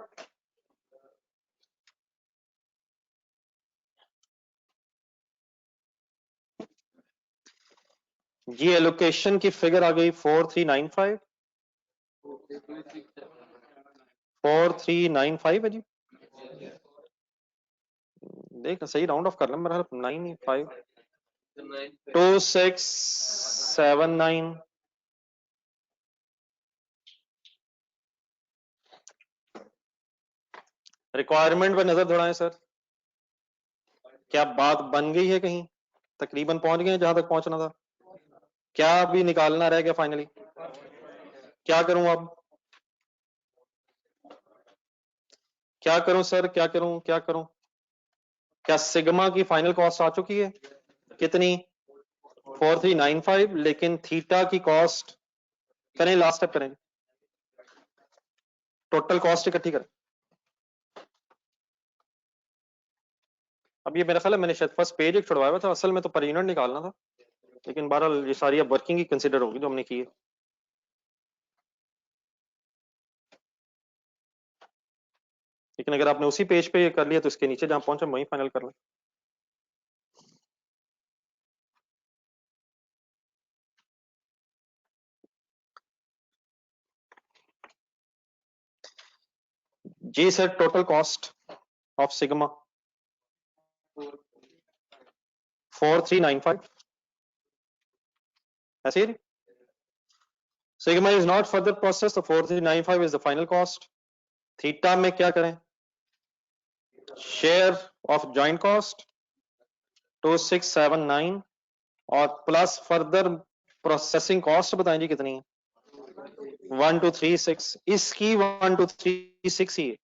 जी एलोकेशन की फिगर आ गई 4395। 4395 है जी, देख सही राउंड ऑफ कर लें मेरा 95 2679। रिक्वायरमेंट पर नजर दौड़ाएं सर, क्या बात बन गई है कहीं, तकरीबन पहुंच गए जहां तक पहुंचना था, क्या अभी निकालना रह गया फाइनली, क्या करूं अब, क्या करूं सर, क्या करूं क्या करूं, क्या सिग्मा की फाइनल कॉस्ट आ चुकी है कितनी 4395, लेकिन थीटा की कॉस्ट करें, लास्ट स्टेप करें, टोटल कॉस्ट इकट्ठी करें। अब ये मेरा ख्याल है मैंने शायद फर्स्ट पेज एक छुड़वाया हुआ था, असल में तो पर यूनिट निकालना था, लेकिन बहरहाल ये सारी अब वर्किंग ही कंसिडर होगी जो हमने की है। लेकिन अगर आपने उसी पेज पे कर लिया तो इसके नीचे जहां पहुंचे वहीं फाइनल कर लें। जी sir, total cost of sigma 4395, ऐसे ही sigma is not further process, तो 4395 is the final cost. Theta में क्या करें, शेयर ऑफ जॉइंट कॉस्ट 2679, और प्लस फर्दर प्रोसेसिंग कॉस्ट बताएं जी कितनी है 1236, इसकी 1236 ही है,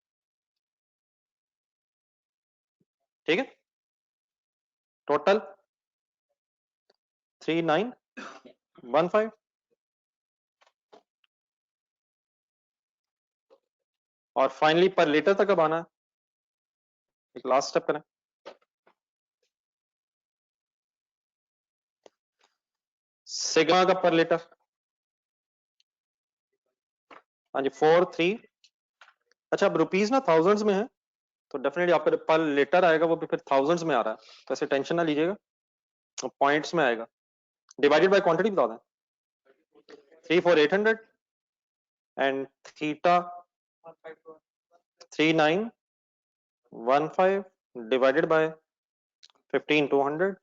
ठीक है। टोटल 3915। और फाइनली पर लीटर तक अब आना है, एक लास्ट स्टेप करें। सिग्मा का पर लीटर, हाँ जी 43। अच्छा अब रुपीज ना थाउजेंड्स में है, तो डेफिनेटली आपका पर लीटर आएगा वो भी फिर थाउजेंड्स में आ रहा है, तो ऐसे टेंशन ना लीजिएगा, पॉइंट्स में आएगा। डिवाइडेड बाय क्वांटिटी बता दें, 34800 and theta 3915 divided by 15200।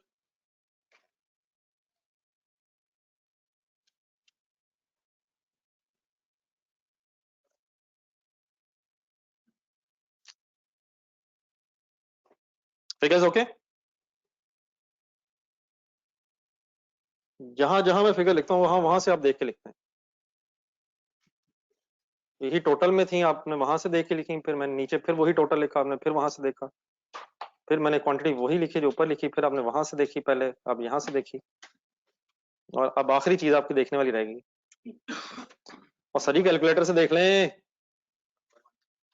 Figures okay? जहां जहां मैं फिगर लिखता हूँ वहां वहां से आप देख के लिखते हैं। यही टोटल में थी, आपने वहां से देख के लिखी, फिर मैंने नीचे फिर वही टोटल लिखा, आपने फिर वहां से देखा, फिर मैंने क्वांटिटी वही लिखी जो ऊपर लिखी, फिर आपने वहां से देखी पहले, अब यहाँ से देखी, और अब आखिरी चीज आपकी देखने वाली रहेगी। और सभी कैलकुलेटर से देख लें,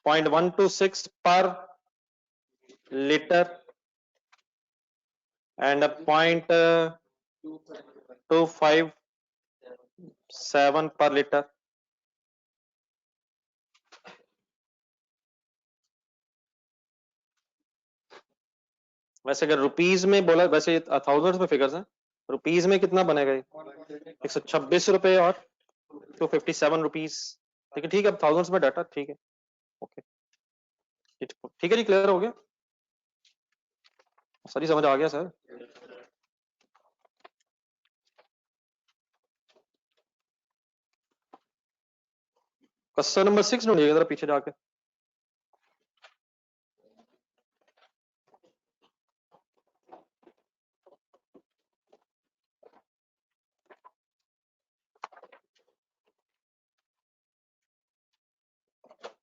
0.126 पर लीटर एंड 0.257 पर लीटर। वैसे अगर रुपीज में बोला, वैसे थाउजेंड्स में फिगर्स हैं, रुपीज में कितना बनेगा ये? 126 रुपए और 257 रुपीज। ठीक है, ठीक है, अब थाउजेंड्स में डाटा, ठीक है, ओके, ठीक है जी, क्लियर हो गया सर, ही समझ आ गया सर। क्वेश्चन नंबर 6 ढूंढिएगा जरा पीछे जाके।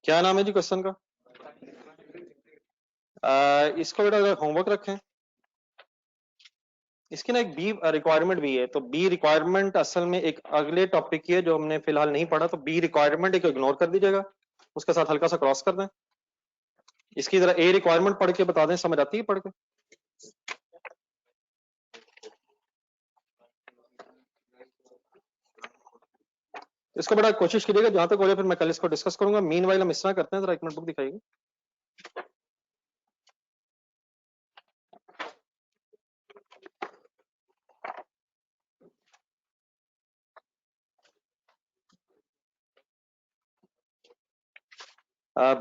क्या नाम है जी क्वेश्चन का? इसको बेटा अगर होमवर्क रखें, इसकी ना एक बी रिक्वायरमेंट भी है, तो बी रिक्वायरमेंट असल में एक अगले टॉपिक की है जो हमने फिलहाल नहीं पढ़ा, तो बी रिक्वायरमेंट एक इग्नोर कर दीजिएगा, उसके साथ हल्का सा क्रॉस कर दें। इसकी जरा ए रिक्वायरमेंट पढ़ के बता दें, समझ आती है पढ़ के? इसको बड़ा कोशिश कीजिएगा जहां तक हो जाए, फिर मैं कल इसको डिस्कस करूंगा। मीन वाइल हम इस तरह करते हैं, जरा एक मिनट बुक दिखाइए।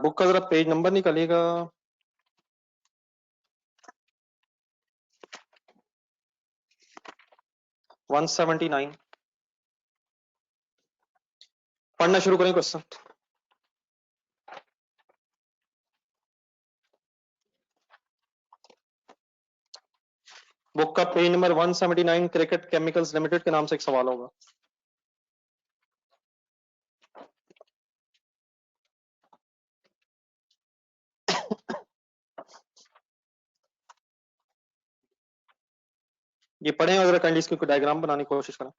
बुक का जरा पेज नंबर निकालिएगा। 179। पढ़ना शुरू करें क्वेश्चन। बुक का page number 179, cricket chemicals limited के नाम से एक सवाल होगा। ये पढ़ें और जरा काइंडली इसकी कोई डायग्राम बनाने की कोशिश करें।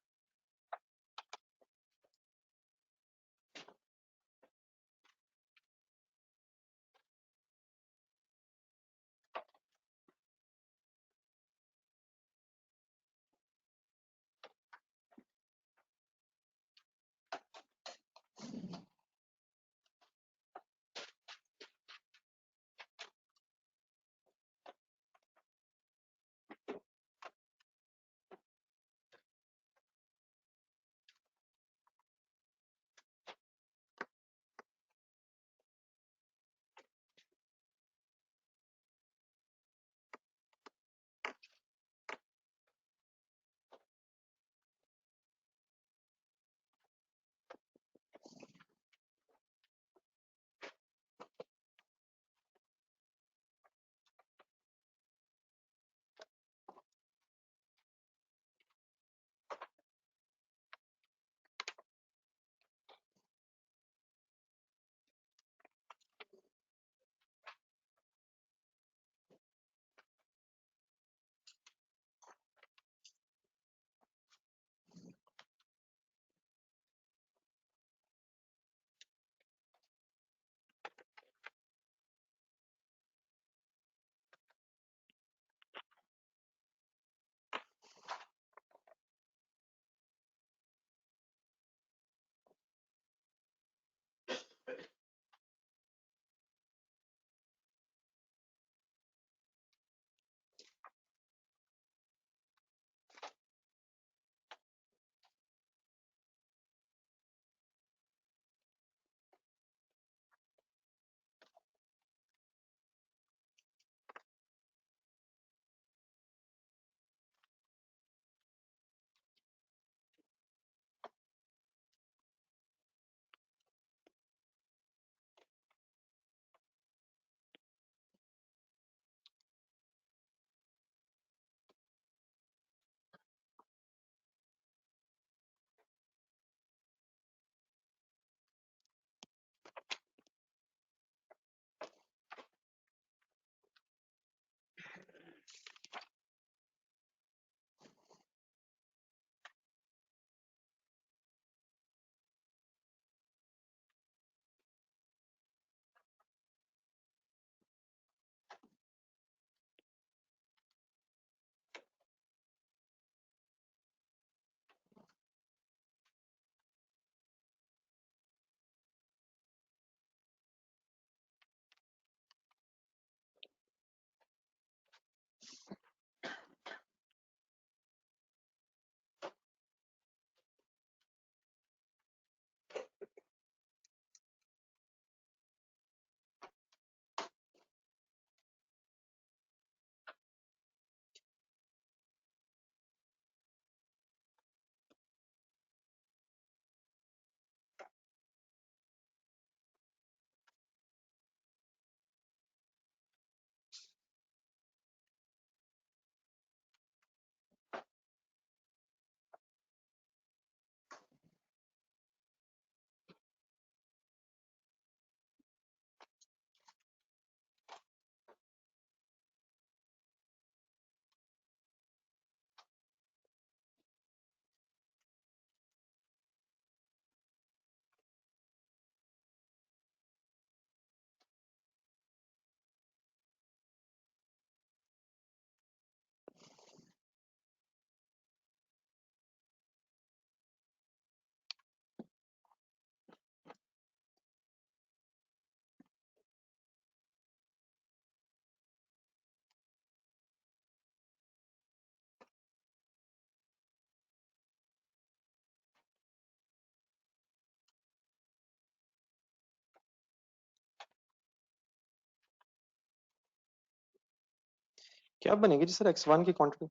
क्या बनेगी जी सर x1 की क्वांटिटी?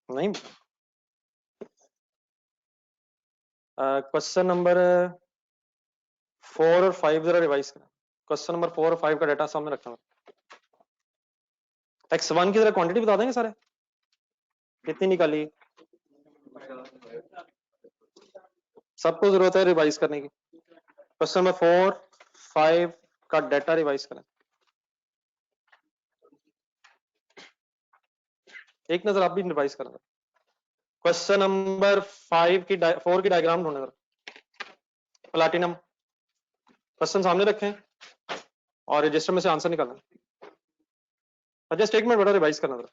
नहीं, क्वेश्चन नंबर 4 और 5 जरा रिवाइज करें। क्वेश्चन नंबर 4 और 5 का डाटा सामने रखना। x1 की जरा क्वांटिटी बता देंगे सारे, कितनी निकाली? सबको जरूरत है रिवाइज करने की। क्वेश्चन नंबर 4 5 का डाटा रिवाइज करें। एक नजर आप भी रिवाइज करें। क्वेश्चन नंबर 4 की डायग्राम ढूंढे प्लाटिनम। क्वेश्चन सामने रखें और रजिस्टर में से आंसर निकालना। अच्छा स्टेटमेंट बड़ा रिवाइज करना जरा।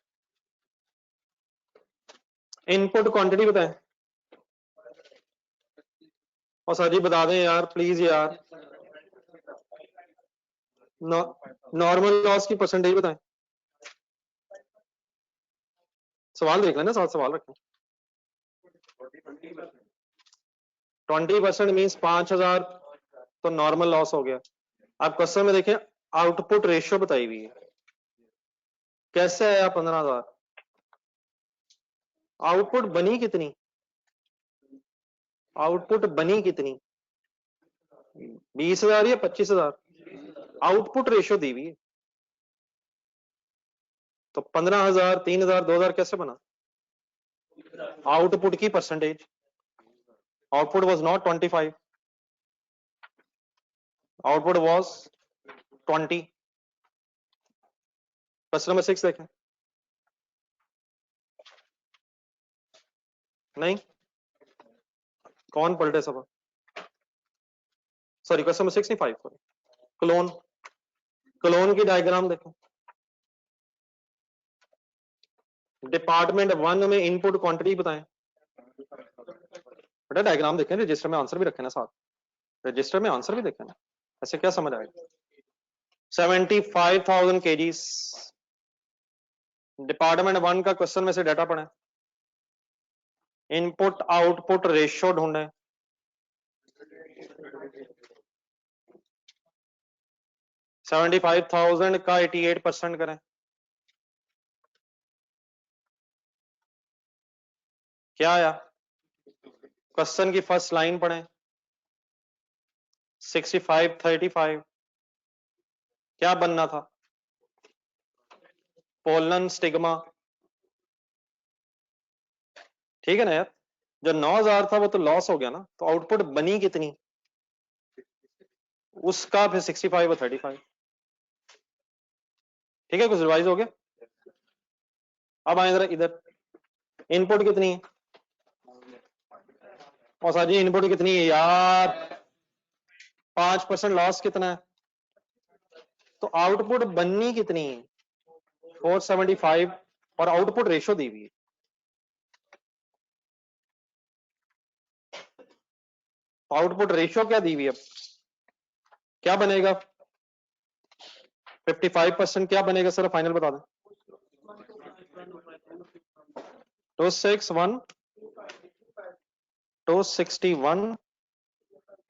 इनपुट क्वांटिटी बताएं। और सर जी बता दें यार प्लीज यार। नॉर्मल लॉस की परसेंटेज बताएं। सवाल देख लेना, साथ सवाल रखें। 20% मीन्स 5000 तो नॉर्मल लॉस हो गया। आप क्वेश्चन में देखें आउटपुट रेशियो बताई हुई है, कैसे आया 15000? आउटपुट बनी कितनी? आउटपुट बनी कितनी? 20000 या 25000? आउटपुट रेशियो दी हुई है, तो 15000 3000 2000 कैसे बना? आउटपुट की percentage. Output was not 25, output was 20। Question number 6 देखें। नहीं, कौन पलटे सब? सॉरी क्वेश्चन नंबर 6 नहीं 5। क्लोन, क्लोन की डायग्राम देखें। डिपार्टमेंट 1 में इनपुट क्वांटिटी बताएं। बेटा डायग्राम देखें, रजिस्टर में आंसर भी रखें ना साथ। रजिस्टर में आंसर भी देखें ना, ऐसे क्या समझ आएगा? 75,000 kgs। डिपार्टमेंट 1 का क्वेश्चन में से डाटा पढ़ें। इनपुट आउटपुट रेशियो ढूंढें। $75,000 का 88% करें। क्या आया? क्वेश्चन की फर्स्ट लाइन पढ़ें। 6535 क्या बनना था? Pollen stigma. ठीक है ना यार, जो 9000 था वो तो लॉस हो गया ना, तो आउटपुट बनी कितनी उसका फिर 65 और 35। ठीक है, कुछ रिवाइज हो गया। अब आए जरा इधर, इनपुट कितनी है? और सर जी इनपुट कितनी है यार? 5% लॉस कितना है? तो आउटपुट बननी कितनी है? 475 और आउटपुट रेशो दी हुई है। आउटपुट रेशियो क्या दी हुई है? क्या बनेगा? 55% क्या बनेगा सर? फाइनल बता दें। 261 261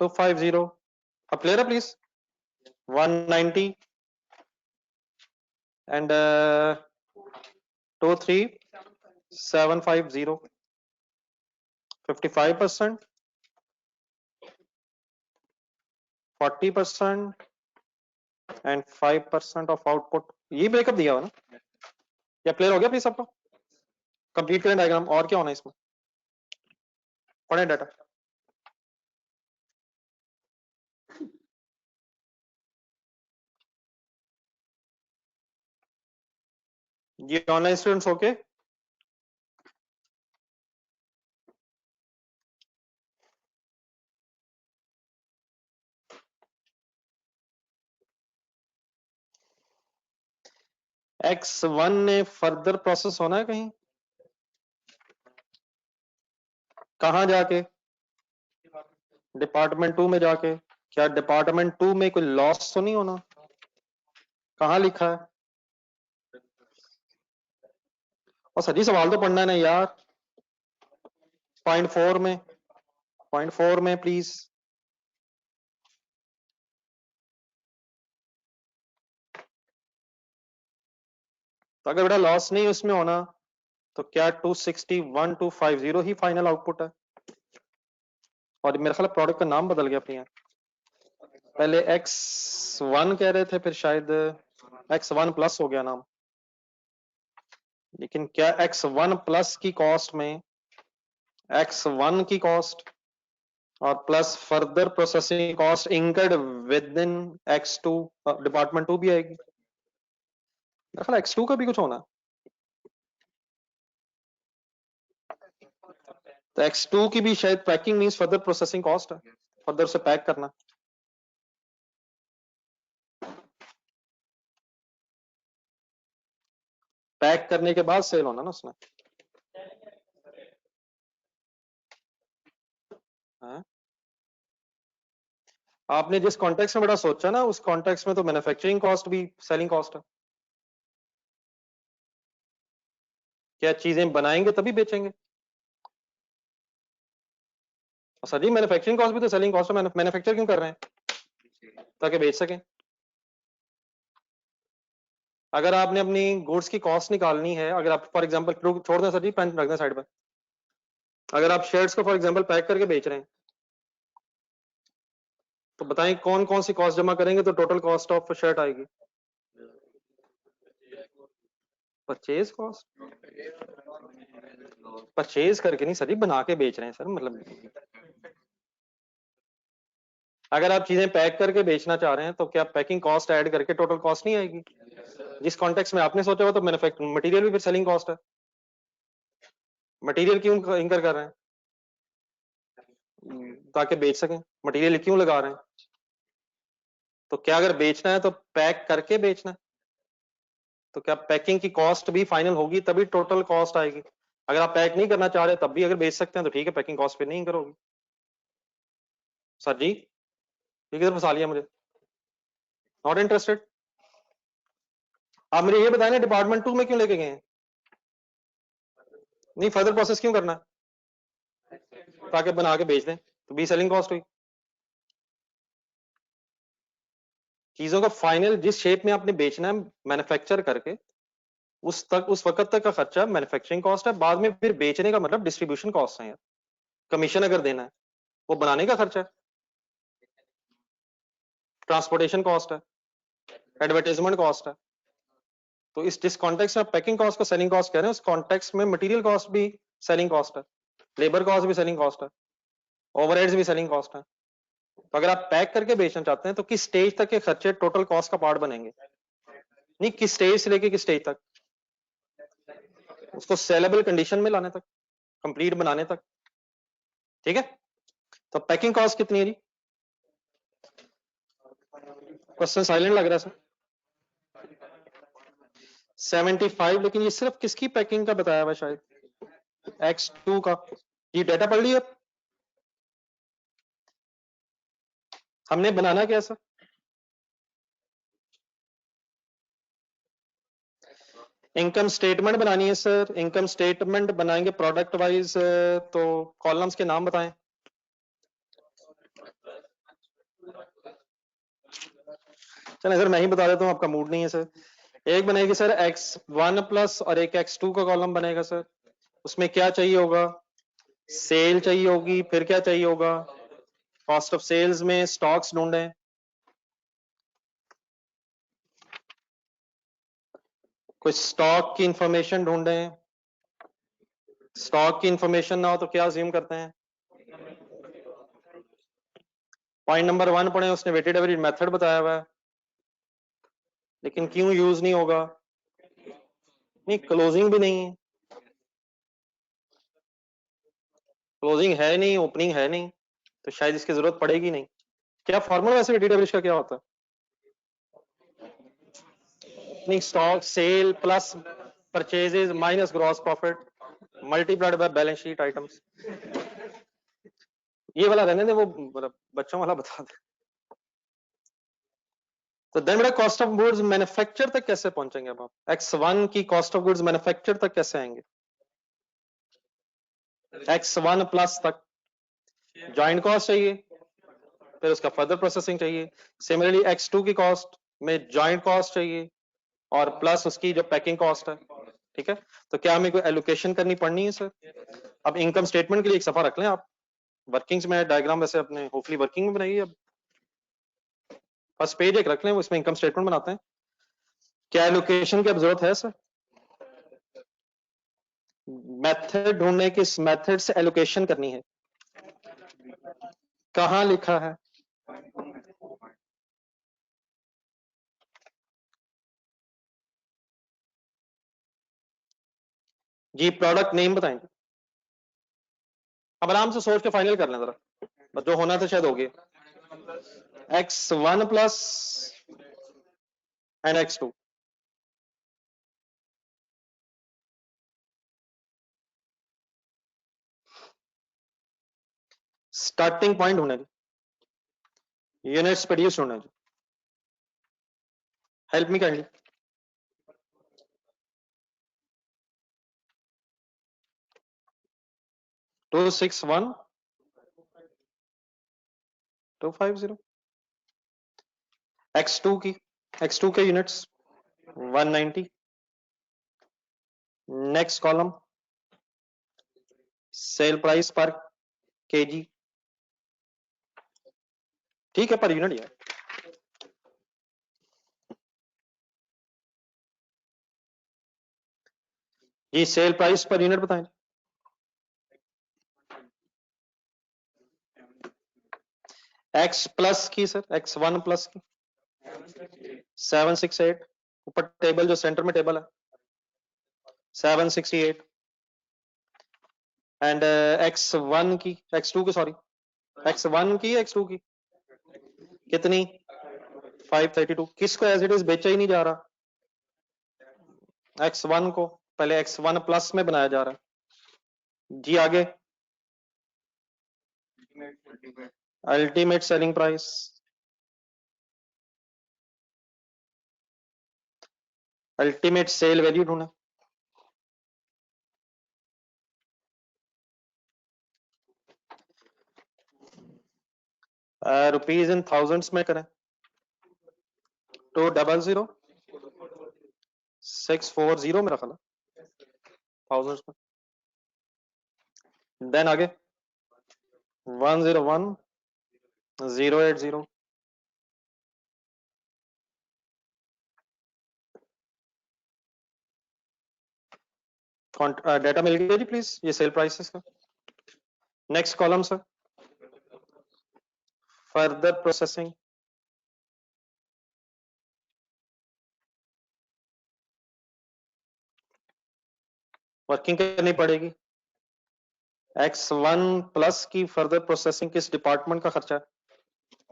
250। अब क्लियर है please? 190 and 23750। 55%, 40% and 5% of output. ये ब्रेकअप दिया हुआ ना? क्या क्लियर हो गया प्लीज सबको? कंप्लीट करें डायग्राम। और क्या होना है इसमें? पढ़ें डाटा। ये ऑनलाइन स्टूडेंट्स ओके? X1 ने फर्दर प्रोसेस होना है कहीं? कहां जाके? डिपार्टमेंट 2 में जाके। क्या डिपार्टमेंट 2 में कोई लॉस तो नहीं होना? कहां लिखा है? और सर जी सवाल तो पढ़ना है ना यार। पॉइंट 4 में प्लीज। तो अगर बेटा लॉस नहीं उसमें होना तो क्या 261,250 ही फाइनल आउटपुट है? और मेरा ख्याल प्रोडक्ट का नाम बदल गया अपने यहाँ, पहले X1 कह रहे थे, फिर शायद X1 प्लस हो गया नाम। लेकिन क्या X1 प्लस की कॉस्ट में X1 की कॉस्ट और plus further processing cost incurred with in X2 department 2 भी आएगी? मेरा ख्याल X2 का भी कुछ होना। तो X2 की भी शायद packing means further processing cost है, फर्दर से पैक करना। पैक करने के बाद सेल होना ना उसमें। हाँ? आपने जिस कॉन्टेक्स्ट में बड़ा सोचा ना, उस कॉन्टेक्स्ट में तो मैन्युफैक्चरिंग कॉस्ट भी सेलिंग कॉस्ट है। क्या चीजें बनाएंगे तभी बेचेंगे? सर जी मैन्युफैक्चरिंग कॉस्ट भी तो सेलिंग कॉस्ट है, मैन्युफैक्चर क्यों कर रहे हैं? ताकि बेच सकें। अगर आपने अपनी गुड्स की कॉस्ट निकालनी है, अगर आप फॉर एग्जांपल छोड़ दें सर जी, पेन रख दें साइड पर, अगर आप शर्ट्स को फॉर एग्जांपल पैक करके बेच रहे हैं तो बताएं कौन कौन सी कॉस्ट जमा करेंगे तो टोटल कॉस्ट ऑफ शर्ट आएगी? परचेज कॉस्ट, परचेज करके नहीं सर जी, बना के बेच रहे हैं सर। मतलब अगर आप चीजें पैक करके बेचना चाह रहे हैं तो क्या पैकिंग कॉस्ट ऐड करके टोटल कॉस्ट नहीं आएगी? जिस कॉन्टेक्स्ट में आपने सोचा हो तो मैन्युफैक्चरिंग मटेरियल भी फिर सेलिंग कॉस्ट है। मटेरियल क्यों इंकर कर रहे हैं? ताकि बेच सकें। मटेरियल क्यों लगा रहे हैं? तो क्या अगर बेचना है तो पैक करके बेचना है, तो क्या पैकिंग की कॉस्ट भी फाइनल होगी तभी टोटल कॉस्ट आएगी? अगर आप पैक नहीं करना चाह रहे तब भी अगर बेच सकते हैं तो ठीक है, पैकिंग कॉस्ट पे नहीं करोगे। सर जी ये किधर फंसा लिया मुझे? Not interested. आप मुझे ये बताएं ना डिपार्टमेंट 2 में क्यों लेके गए हैं? नहीं फर्दर प्रोसेस क्यों करना है? ताकि बना के बेच दें तो भी सेलिंग कॉस्ट हुई। चीजों का फाइनल जिस शेप में आपने बेचना है मैन्युफैक्चर करके, उस वक्त तक का खर्चा मैन्युफैक्चरिंग कॉस्ट है। बाद में फिर बेचने का मतलब डिस्ट्रीब्यूशन कॉस्ट है यार, कमीशन अगर देना है वो बनाने का खर्चा है, ट्रांसपोर्टेशन कॉस्ट है, एडवर्टाइजमेंट कॉस्ट है। तो इस जिस कॉन्टेक्स्ट में पैकिंग कॉस्ट को सेलिंग कॉस्ट कह रहे हैं, उस कॉन्टेक्स्ट में मटेरियल कॉस्ट भी सेलिंग कॉस्ट है, लेबर कॉस्ट भी सेलिंग कॉस्ट है, ओवरहेड्स भी सेलिंग कॉस्ट है। तो अगर आप पैक करके बेचना चाहते हैं तो किस स्टेज तक के खर्चे टोटल कॉस्ट का पार्ट बनेंगे? नहीं किस स्टेज से लेके किस स्टेज तक, उसको सेलेबल कंडीशन में लाने तक, कंप्लीट बनाने तक। ठीक है, तो पैकिंग कॉस्ट कितनी है जी? क्वेश्चन साइलेंट लग रहा है सर। 75, लेकिन ये सिर्फ किसकी पैकिंग का बताया हुआ शायद, X2 का। ये डाटा पढ़ लिया हमने, बनाना क्या सर? इनकम स्टेटमेंट बनानी है सर। इनकम स्टेटमेंट बनाएंगे प्रोडक्ट वाइज, तो कॉलम्स के नाम बताएं। चलो सर मैं ही बता देता हूँ, आपका मूड नहीं है सर। एक बनेगी सर X1 प्लस और एक X2 का कॉलम बनेगा सर। उसमें क्या चाहिए होगा? सेल चाहिए होगी, फिर क्या चाहिए होगा? कॉस्ट ऑफ सेल्स में स्टॉक्स ढूंढें, कुछ स्टॉक की इंफॉर्मेशन ढूंढें। स्टॉक की इंफॉर्मेशन ना हो तो क्या अज्यूम करते हैं? पॉइंट नंबर 1 पढ़े, उसने वेटेड एवरेज मेथड बताया हुआ है, लेकिन क्यों यूज नहीं होगा? नहीं क्लोजिंग भी नहीं है, क्लोजिंग है नहीं, ओपनिंग है नहीं, तो शायद इसकी जरूरत पड़ेगी नहीं। क्या फॉर्मूला वैसे वेटेड एवरेज का क्या होता है? नहीं stock sale plus purchases minus gross profit multiplied by balance sheet items. ये वाला रहने दे, वो मतलब बच्चों वाला बता दे। तो देन बेटा कॉस्ट ऑफ गुड्स मैन्युफैक्चर तक कैसे पहुंचेंगे? अब आप X1 की कॉस्ट ऑफ गुड्स मैन्युफैक्चर तक कैसे आएंगे? X1 प्लस तक जॉइंट कॉस्ट चाहिए, फिर उसका फर्दर प्रोसेसिंग चाहिए। सिमिलरली X2 की कॉस्ट में जॉइंट कॉस्ट चाहिए, और प्लस उसकी जो पैकिंग कॉस्ट है, ठीक है। तो क्या हमें कोई एलोकेशन करनी पड़नी है सर? अब इनकम स्टेटमेंट के लिए एक सफा रख लें आप, वर्किंग्स में डायग्राम वैसे अपने होपफुली वर्किंग में बनाइए। अब फर्स्ट पेज एक रख लें, उसमें इनकम स्टेटमेंट बनाते हैं। क्या एलोकेशन की अब जरूरत है सर? मेथड ढूंढने, किस मेथड से एलोकेशन करनी है, कहां लिखा है? जी प्रोडक्ट नेम बताएंगे, अब आराम से सोच के फाइनल कर लें जरा, जो होना था शायद हो गया। x1 plus and x2, starting point होने जी, यूनिट्स प्रोड्यूस होने जी, हेल्प मी काइंडली। 261,250, x2 की, x2 के units 190, next column sale price पर केजी, ठीक है, पर यूनिट यार। जी सेल प्राइस पर यूनिट बताएं। एक्स प्लस की सर, x1 प्लस की 768, ऊपर टेबल जो सेंटर में टेबल है 768, एंड x1 की, x2 की सॉरी, x1 की x2 की कितनी 532, किसको एज इट इज बेचा ही नहीं जा रहा, x1 को पहले x1 प्लस में बनाया जा रहा है जी। आगे ultimate selling price, ultimate sale value ढूंढना, रुपीज इन थाउजेंड्स में करें, 200,640 मेरा ख्याल थाउजेंड्स में, देन आगे 101,080, डेटा मिल गया जी प्लीज, ये सेल प्राइसेस का। Next column sir, further processing, working करनी पड़ेगी। x1 प्लस की फर्दर प्रोसेसिंग किस डिपार्टमेंट का खर्चा है,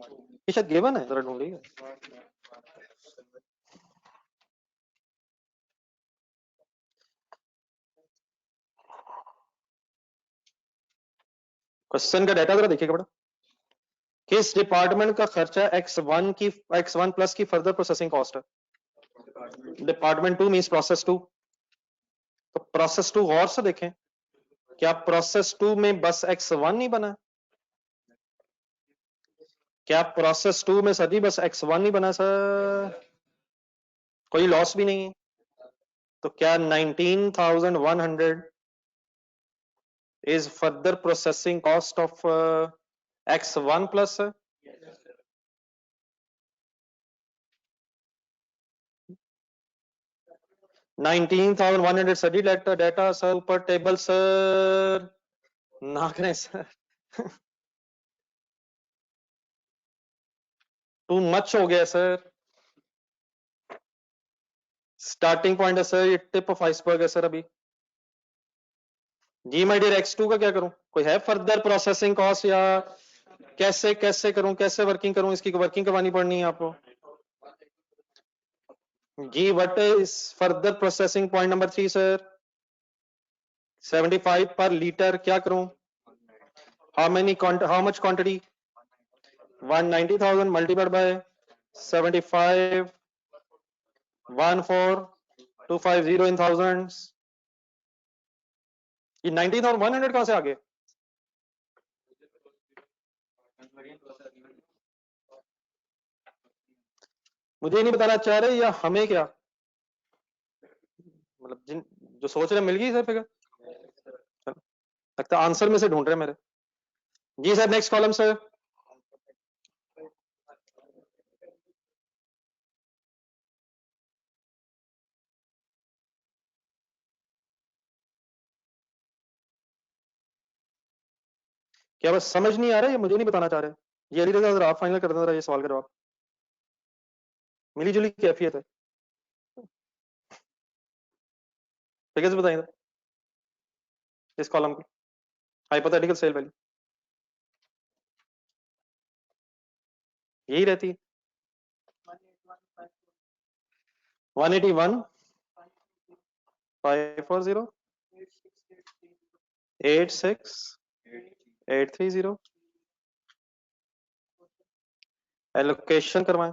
ये शायद गिवन है, जरा ढूंढिए। क्वेश्चन का डाटा जरा देखिएगा बड़ा, किस डिपार्टमेंट का खर्चा x1 की, x1 प्लस की फर्दर प्रोसेसिंग कॉस्ट है। डिपार्टमेंट 2 मींस प्रोसेस 2, तो प्रोसेस 2 गौर से देखें, क्या प्रोसेस 2 में बस x1 नहीं बना, क्या प्रोसेस 2 में सर जी बस x1 नहीं बना सर, कोई लॉस भी नहीं है, तो क्या 19,100 is further processing cost of x1 plus 19,100 सभी डाटा सर, ऊपर टेबल सर ना करें सर, टू मच हो गया सर। स्टार्टिंग पॉइंट है सर, ये टिप ऑफ आइसबर्ग है सर अभी। जी माय डियर x2 का क्या करूं, कोई है फर्दर प्रोसेसिंग कॉस्ट, या कैसे कैसे करूं, कैसे वर्किंग करूं, इसकी वर्किंग करवानी पड़नी है आपको जी। What is further processing point number 3 sir, 75 per litre, क्या करूं, how much quantity, 190,000 multiplied by 75, 14,250 in thousands, ये 19,100 कहां से आ गए, मुझे नहीं बताना चाह रहे या हमें क्या, मतलब जिन जो सोच रहे मिल गई सर फिगर, लगता है आंसर में से ढूंढ रहे हैं मेरे। जी सर नेक्स्ट कॉलम सर। क्या बस समझ नहीं आ रहा है, ये मुझे नहीं बताना चाह रहे? ये अली रजा जरा आप फाइनल कर देना जरा ये सवाल का जवाब। मिली जुली कैफियत है, फिगर्स बताइए इस कॉलम की, हाइपोथेटिकल सेल वैल्यू यही रहती है 181 540 86 830। एलोकेशन करवाएं।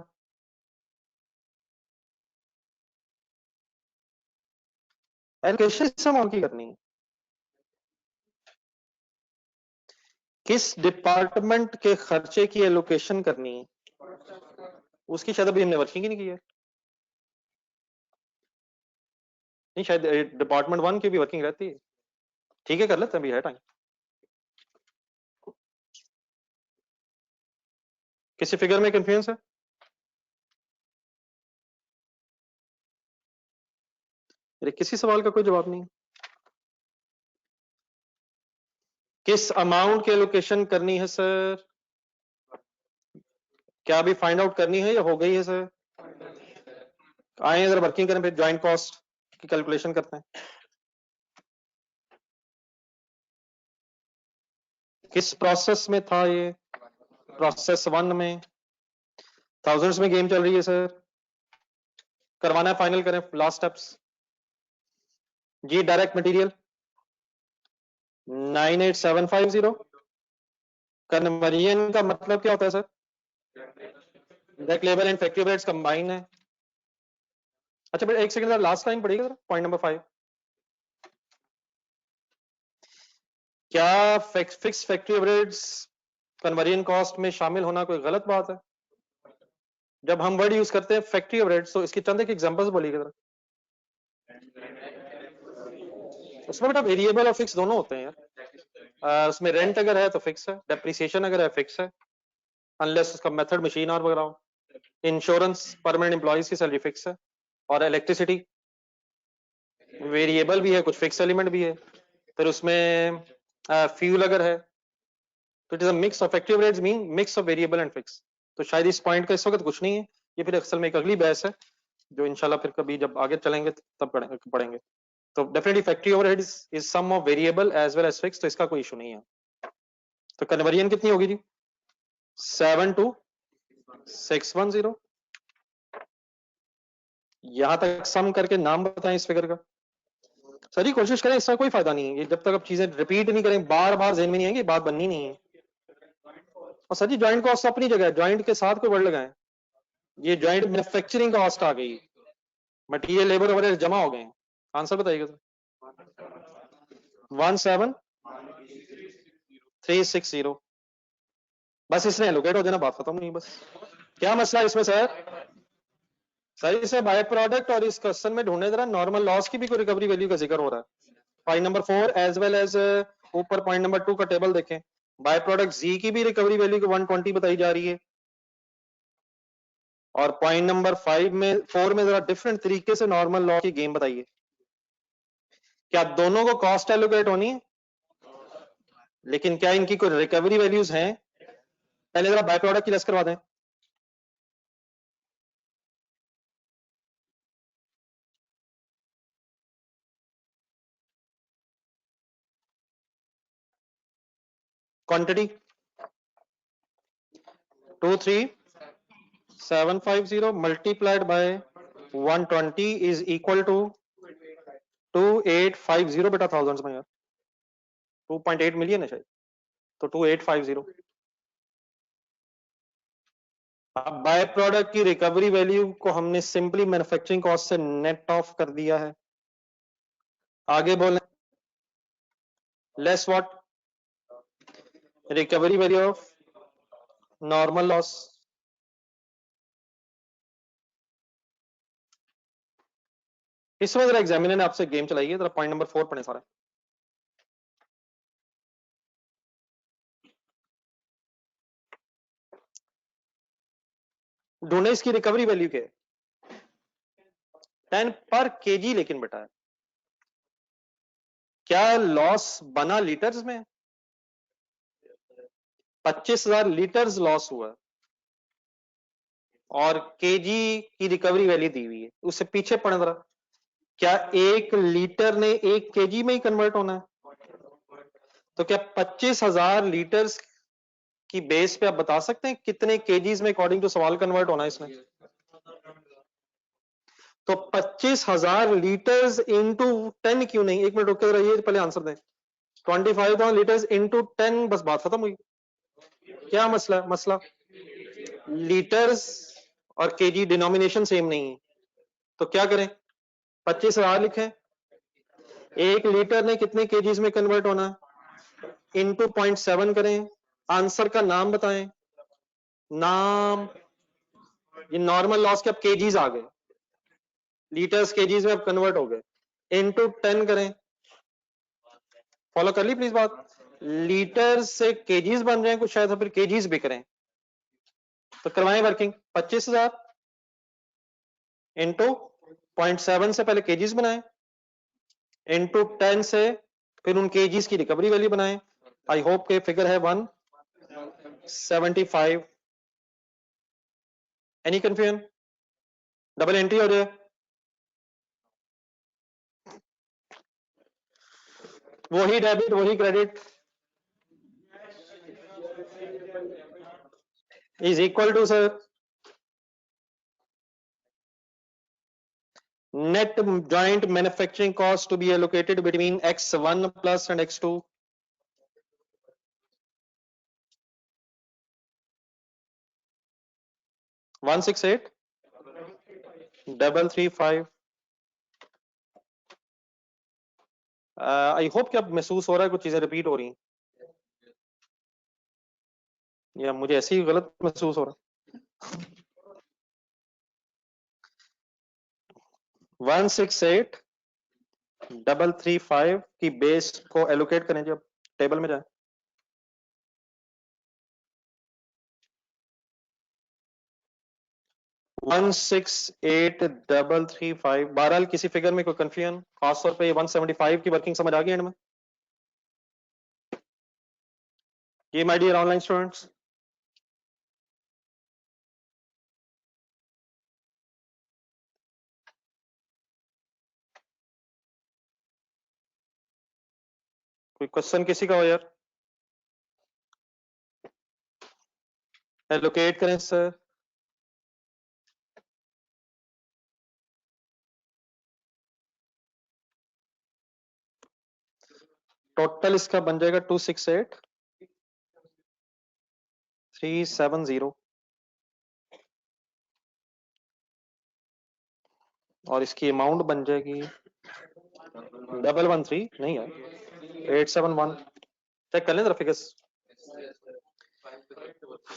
एलोकेशन इस अमाउंट की करनी है, किस डिपार्टमेंट के खर्चे की एलोकेशन करनी है, उसकी शायद अभी हमने वर्किंग ही नहीं की है। नहीं शायद डिपार्टमेंट 1 की भी वर्किंग रहती है। ठीक है कर लेते हैं, अभी है टाइम। किसी फिगर में कंफ्यूजन है? अरे किसी सवाल का कोई जवाब नहीं। किस अमाउंट की एलोकेशन करनी है सर? क्या अभी फाइंड आउट करनी है या हो गई है सर? आए इधर वर्किंग करें, फिर ज्वाइंट कॉस्ट की कैलकुलेशन करते हैं। किस प्रोसेस में था ये? प्रोसेस 1 में। थाउजेंड्स में गेम चल रही है सर, करवाना है, फाइनल करें लास्ट स्टेप्स। जी डायरेक्ट मटेरियल 98750। कन्वर्जन का मतलब क्या होता है sir? Direct labour and factory overheads combine है। अच्छा बेटा एक सेकंड लास्ट लाइन पढ़िएगा पॉइंट नंबर 5। क्या fix factory overheads conversion cost में शामिल होना कोई गलत बात है? जब हम वर्ड यूज करते हैं फैक्ट्री ओवरहेड्स तो इसकी चंद एक एग्जांपल्स बोलिएगा जरा। उसमें बेटा वेरिएबल और फिक्स दोनों होते हैं यार। उसमें रेंट अगर है तो फिक्स है, डेप्रिसिएशन अगर है फिक्स है, अनलेस उसका मेथड मशीन और वगैरह हो। इंश्योरेंस परमानेंट एम्प्लॉइज की सैलरी फिक्स है, और इलेक्ट्रिसिटी वेरिएबल भी है, कुछ फिक्स एलिमेंट भी है। फिर उसमें फ्यूल अगर है तो it is a mix of factory overheads mean mix of variable and fix. तो शायद इस पॉइंट का इस वक्त कुछ नहीं है, ये फिर असल में एक अगली बहस है जो इंशाल्लाह फिर कभी जब आगे चलेंगे तब पढ़ेंगे। तो definitely factory overheads is sum of variable as well as fix, तो इसका कोई इशू नहीं है। तो कन्वर्जन कितनी होगी जी? 72610। यहां तक सम करके नाम बताएं इस फिगर का। सर जी कोशिश करें, इसका कोई फायदा नहीं है, ये जब तक आप चीजें रिपीट नहीं करें बार बार जेहन में नहीं आएंगी, बात बननी नहीं है। और सर जी ज्वाइंट कॉस्ट अपनी जगह है, ज्वाइंट के साथ कोई वर्ड लगाएं। ये ज्वाइंट मैन्युफैक्चरिंग कॉस्ट आ गई, मटेरियल लेबर ओवरहेड जमा हो गए। आंसर बताइएगा सर। 17360। बस इसमें एलोकेट हो जाना, बात खत्म नहीं बस। क्या मसला है इसमें सर? सर इसे बाय प्रोडक्ट और इस क्वेश्चन में ढूंढने जरा नॉर्मल लॉस की भी कोई रिकवरी वैल्यू का जिक्र हो रहा है। Point number 4 as well as ऊपर पॉइंट नंबर 2 का टेबल देखें, बाय प्रोडक्ट जी की भी रिकवरी वैल्यू को 120 बताई जा रही है। और पॉइंट नंबर 5 में 4 में जरा डिफरेंट तरीके से नॉर्मल लॉ की गेम बताइए। क्या दोनों को कॉस्ट एलोकेट होनी है, लेकिन क्या इनकी कोई रिकवरी वैल्यूज हैं? पहले जरा बाय प्रोडक्ट की लेस करवा दें। Quantity 23750 multiplied by 120 is equal to 2850 बेटा थाउजेंड्स में यार, 2.8 मिलियन है शायद, तो 2850। अब बाय प्रोडक्ट की रिकवरी वैल्यू को हमने सिंपली मैन्युफैक्चरिंग कॉस्ट से नेट ऑफ कर दिया है। आगे बोलें, less what? Recovery value of normal loss. इसमें जरा एग्जामिनर ने आपसे गेम चलाई है, जरा पॉइंट नंबर 4 पढ़े सारा। ढूंढे इसकी रिकवरी वैल्यू क्या है। 10 पर केजी, लेकिन बेटा है क्या लॉस बना लीटर्स में? 25,000 लीटर्स लॉस हुआ और केजी की रिकवरी वैल्यू दी हुई है। उससे पीछे पढ़े जरा, क्या 1 लीटर ने 1 केजी में ही कन्वर्ट होना है? तो क्या 25,000 लीटर्स की बेस पे आप बता सकते हैं कितने केजीज में अकॉर्डिंग टू सवाल कन्वर्ट होना है इसने? तो 25,000 लीटर्स इंटू 10 क्यों नहीं? एक मिनट रुक के रहिए, पहले आंसर दें। 25,000 लीटर्स इंटू 10, बस बात खत्म हुई। क्या मसला है? मसला लीटर्स और केजी डिनोमिनेशन सेम नहीं है, तो क्या करें? 25,000 लिखें, 1 लीटर ने कितने केजीज में कन्वर्ट होना है, इंटू 0.7 करें, आंसर का नाम बताएं। नाम, ये नॉर्मल लॉस के अब केजीज आ गए, लीटर्स केजीज में अब कन्वर्ट हो गए, इंटू 10 करें। फॉलो कर ली प्लीज बात। लीटर्स से केजीज बन रहे हैं कुछ शायद, फिर केजीज बिक रहे हैं, तो करवाएं वर्किंग। 25,000 इंटू 0.7 से पहले केजीज बनाएं, इंटू 10 से फिर उन केजीज की रिकवरी वैल्यू बनाएं। आई होप के फिगर है 175। Any confusion? डबल एंट्री हो जाए, वही डेबिट वही credit is equal to sir net joint manufacturing cost to be allocated between x1 plus and x2. One 168 335। I hope कि अब महसूस हो रहा है कुछ चीजें रिपीट हो रही हैं, या मुझे ऐसे ही गलत महसूस हो रहा है। 168,335 की बेस को एलोकेट करें जब टेबल में जाए। वन 168,335। बहरहाल किसी फिगर में कोई कंफ्यूजन, खासतौर पे 175 की वर्किंग समझ आ गई एंड में? ये माय डियर ऑनलाइन स्टूडेंट्स, कोई क्वेश्चन किसी का हो यार? एलोकेट करें सर। टोटल इसका बन जाएगा 268,370 और इसकी अमाउंट बन जाएगी 113 नहीं है 871। चेक कर लें जरा फिगर्स।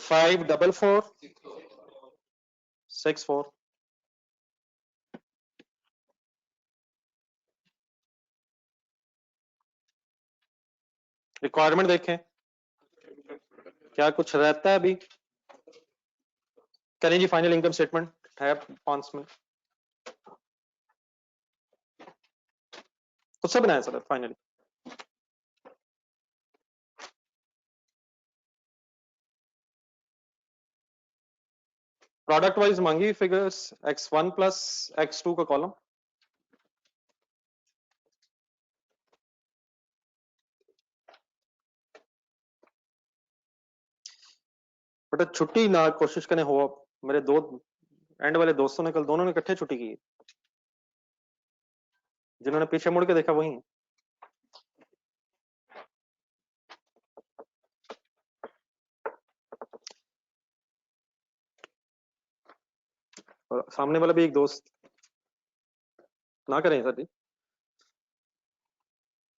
54464। रिक्वायरमेंट देखें क्या कुछ रहता है अभी। करें जी फाइनल इनकम स्टेटमेंट है 5 में, खुद से बनाया सर फाइनली। प्रोडक्ट वाइज मांगी फिगर्स, x1 प्लस x2 का कॉलम। बट छुट्टी ना कोशिश करें हो, मेरे दो एंड वाले दोस्तों ने कल दोनों ने इकट्ठे छुट्टी की, जिन्होंने पीछे मुड़ के देखा वही है। और सामने वाला भी एक दोस्त ना करें सर जी,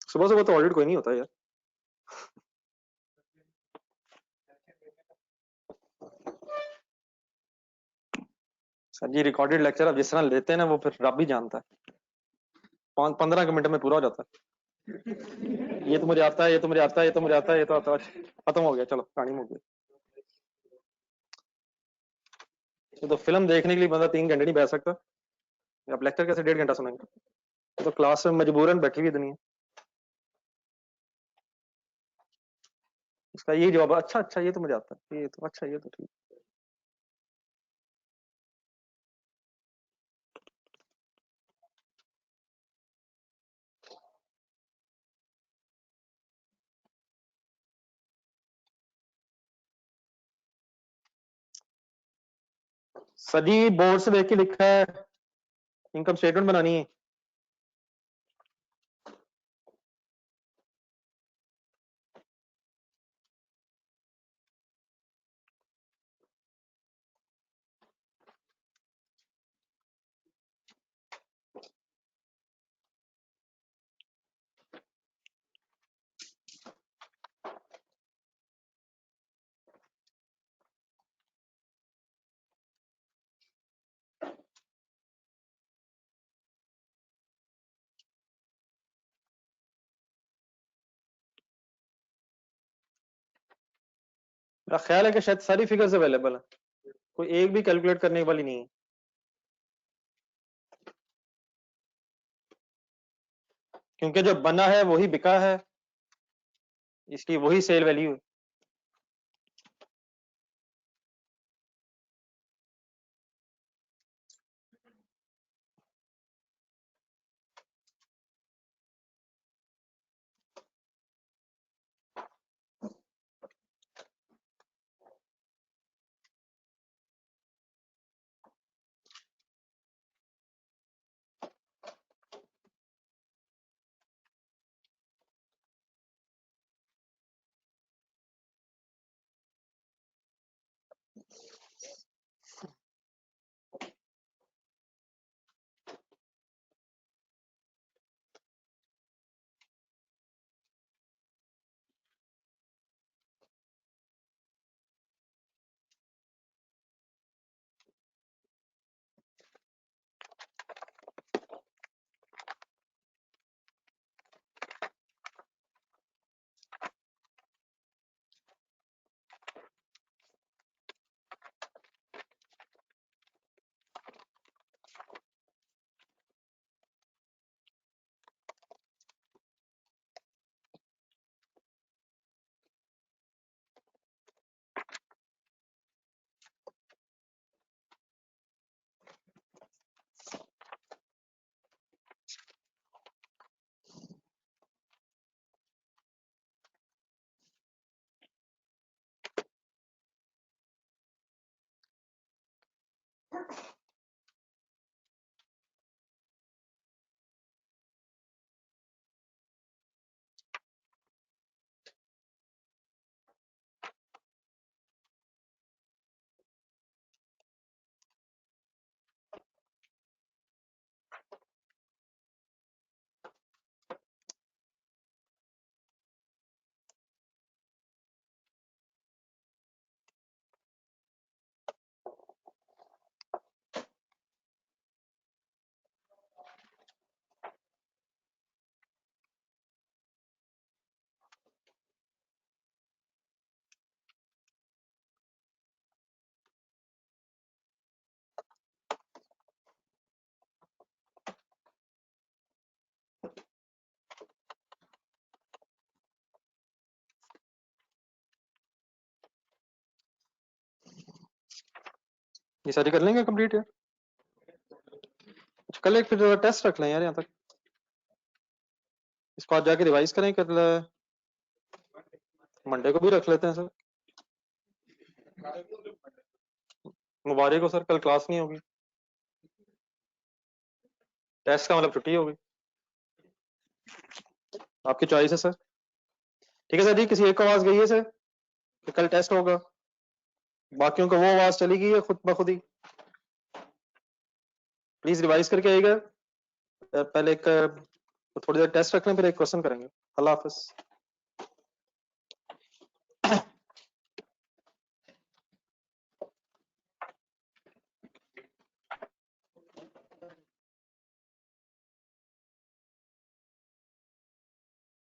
सुबह सुबह तो ऑडिट कोई नहीं होता यार। सर जी रिकॉर्डेड लेक्चर अब जिस तरह लेते हैं ना, वो फिर रब भी जानता है। 15 मिनट में पूरा हो जाता है। ये तो मुझे आता है, ये तो मुझे आता है, ये तो मुझे आता है, ये तो आता है। खत्म हो गया, चलो कहानी हो गई। ये तो फिल्म देखने के लिए बंदा 3 घंटे नहीं बैठ सकता, आप लेक्चर कैसे 1.5 घंटा सुनेंगे? ये तो क्लास में मजबूरन बैठी हुई दुनिया। इसका ये जवाब, अच्छा अच्छा ये तो मुझे आता है, ये तो अच्छा, ये तो ठीक। सजी बोर्ड से देख के लिखा है, इनकम स्टेटमेंट बनानी है। मेरा ख्याल है कि शायद सारी फिगर्स अवेलेबल है, कोई एक भी कैलकुलेट करने वाली नहीं है, क्योंकि जो बना है वही बिका है, इसलिए वही सेल वैल्यू है। ये सारी कर लेंगे कंप्लीट यार? कल एक फिर टेस्ट रख लें यार यहाँ तक, इसको आज जाके रिवाइज करें, कर मंडे को भी रख लेते हैं सर। मुबारक हो सर, कल क्लास नहीं होगी, टेस्ट का मतलब छुट्टी होगी, आपकी चॉइस है सर। ठीक है सर जी, किसी एक को आवाज गई है सर कि कल टेस्ट होगा, बाकियों को वो आवाज चली गई है खुद ब खुद ही? प्लीज रिवाइज करके आइएगा। पहले एक थोड़ी देर टेस्ट रख लें, फिर एक क्वेश्चन करेंगे। अल्लाह हाफिज।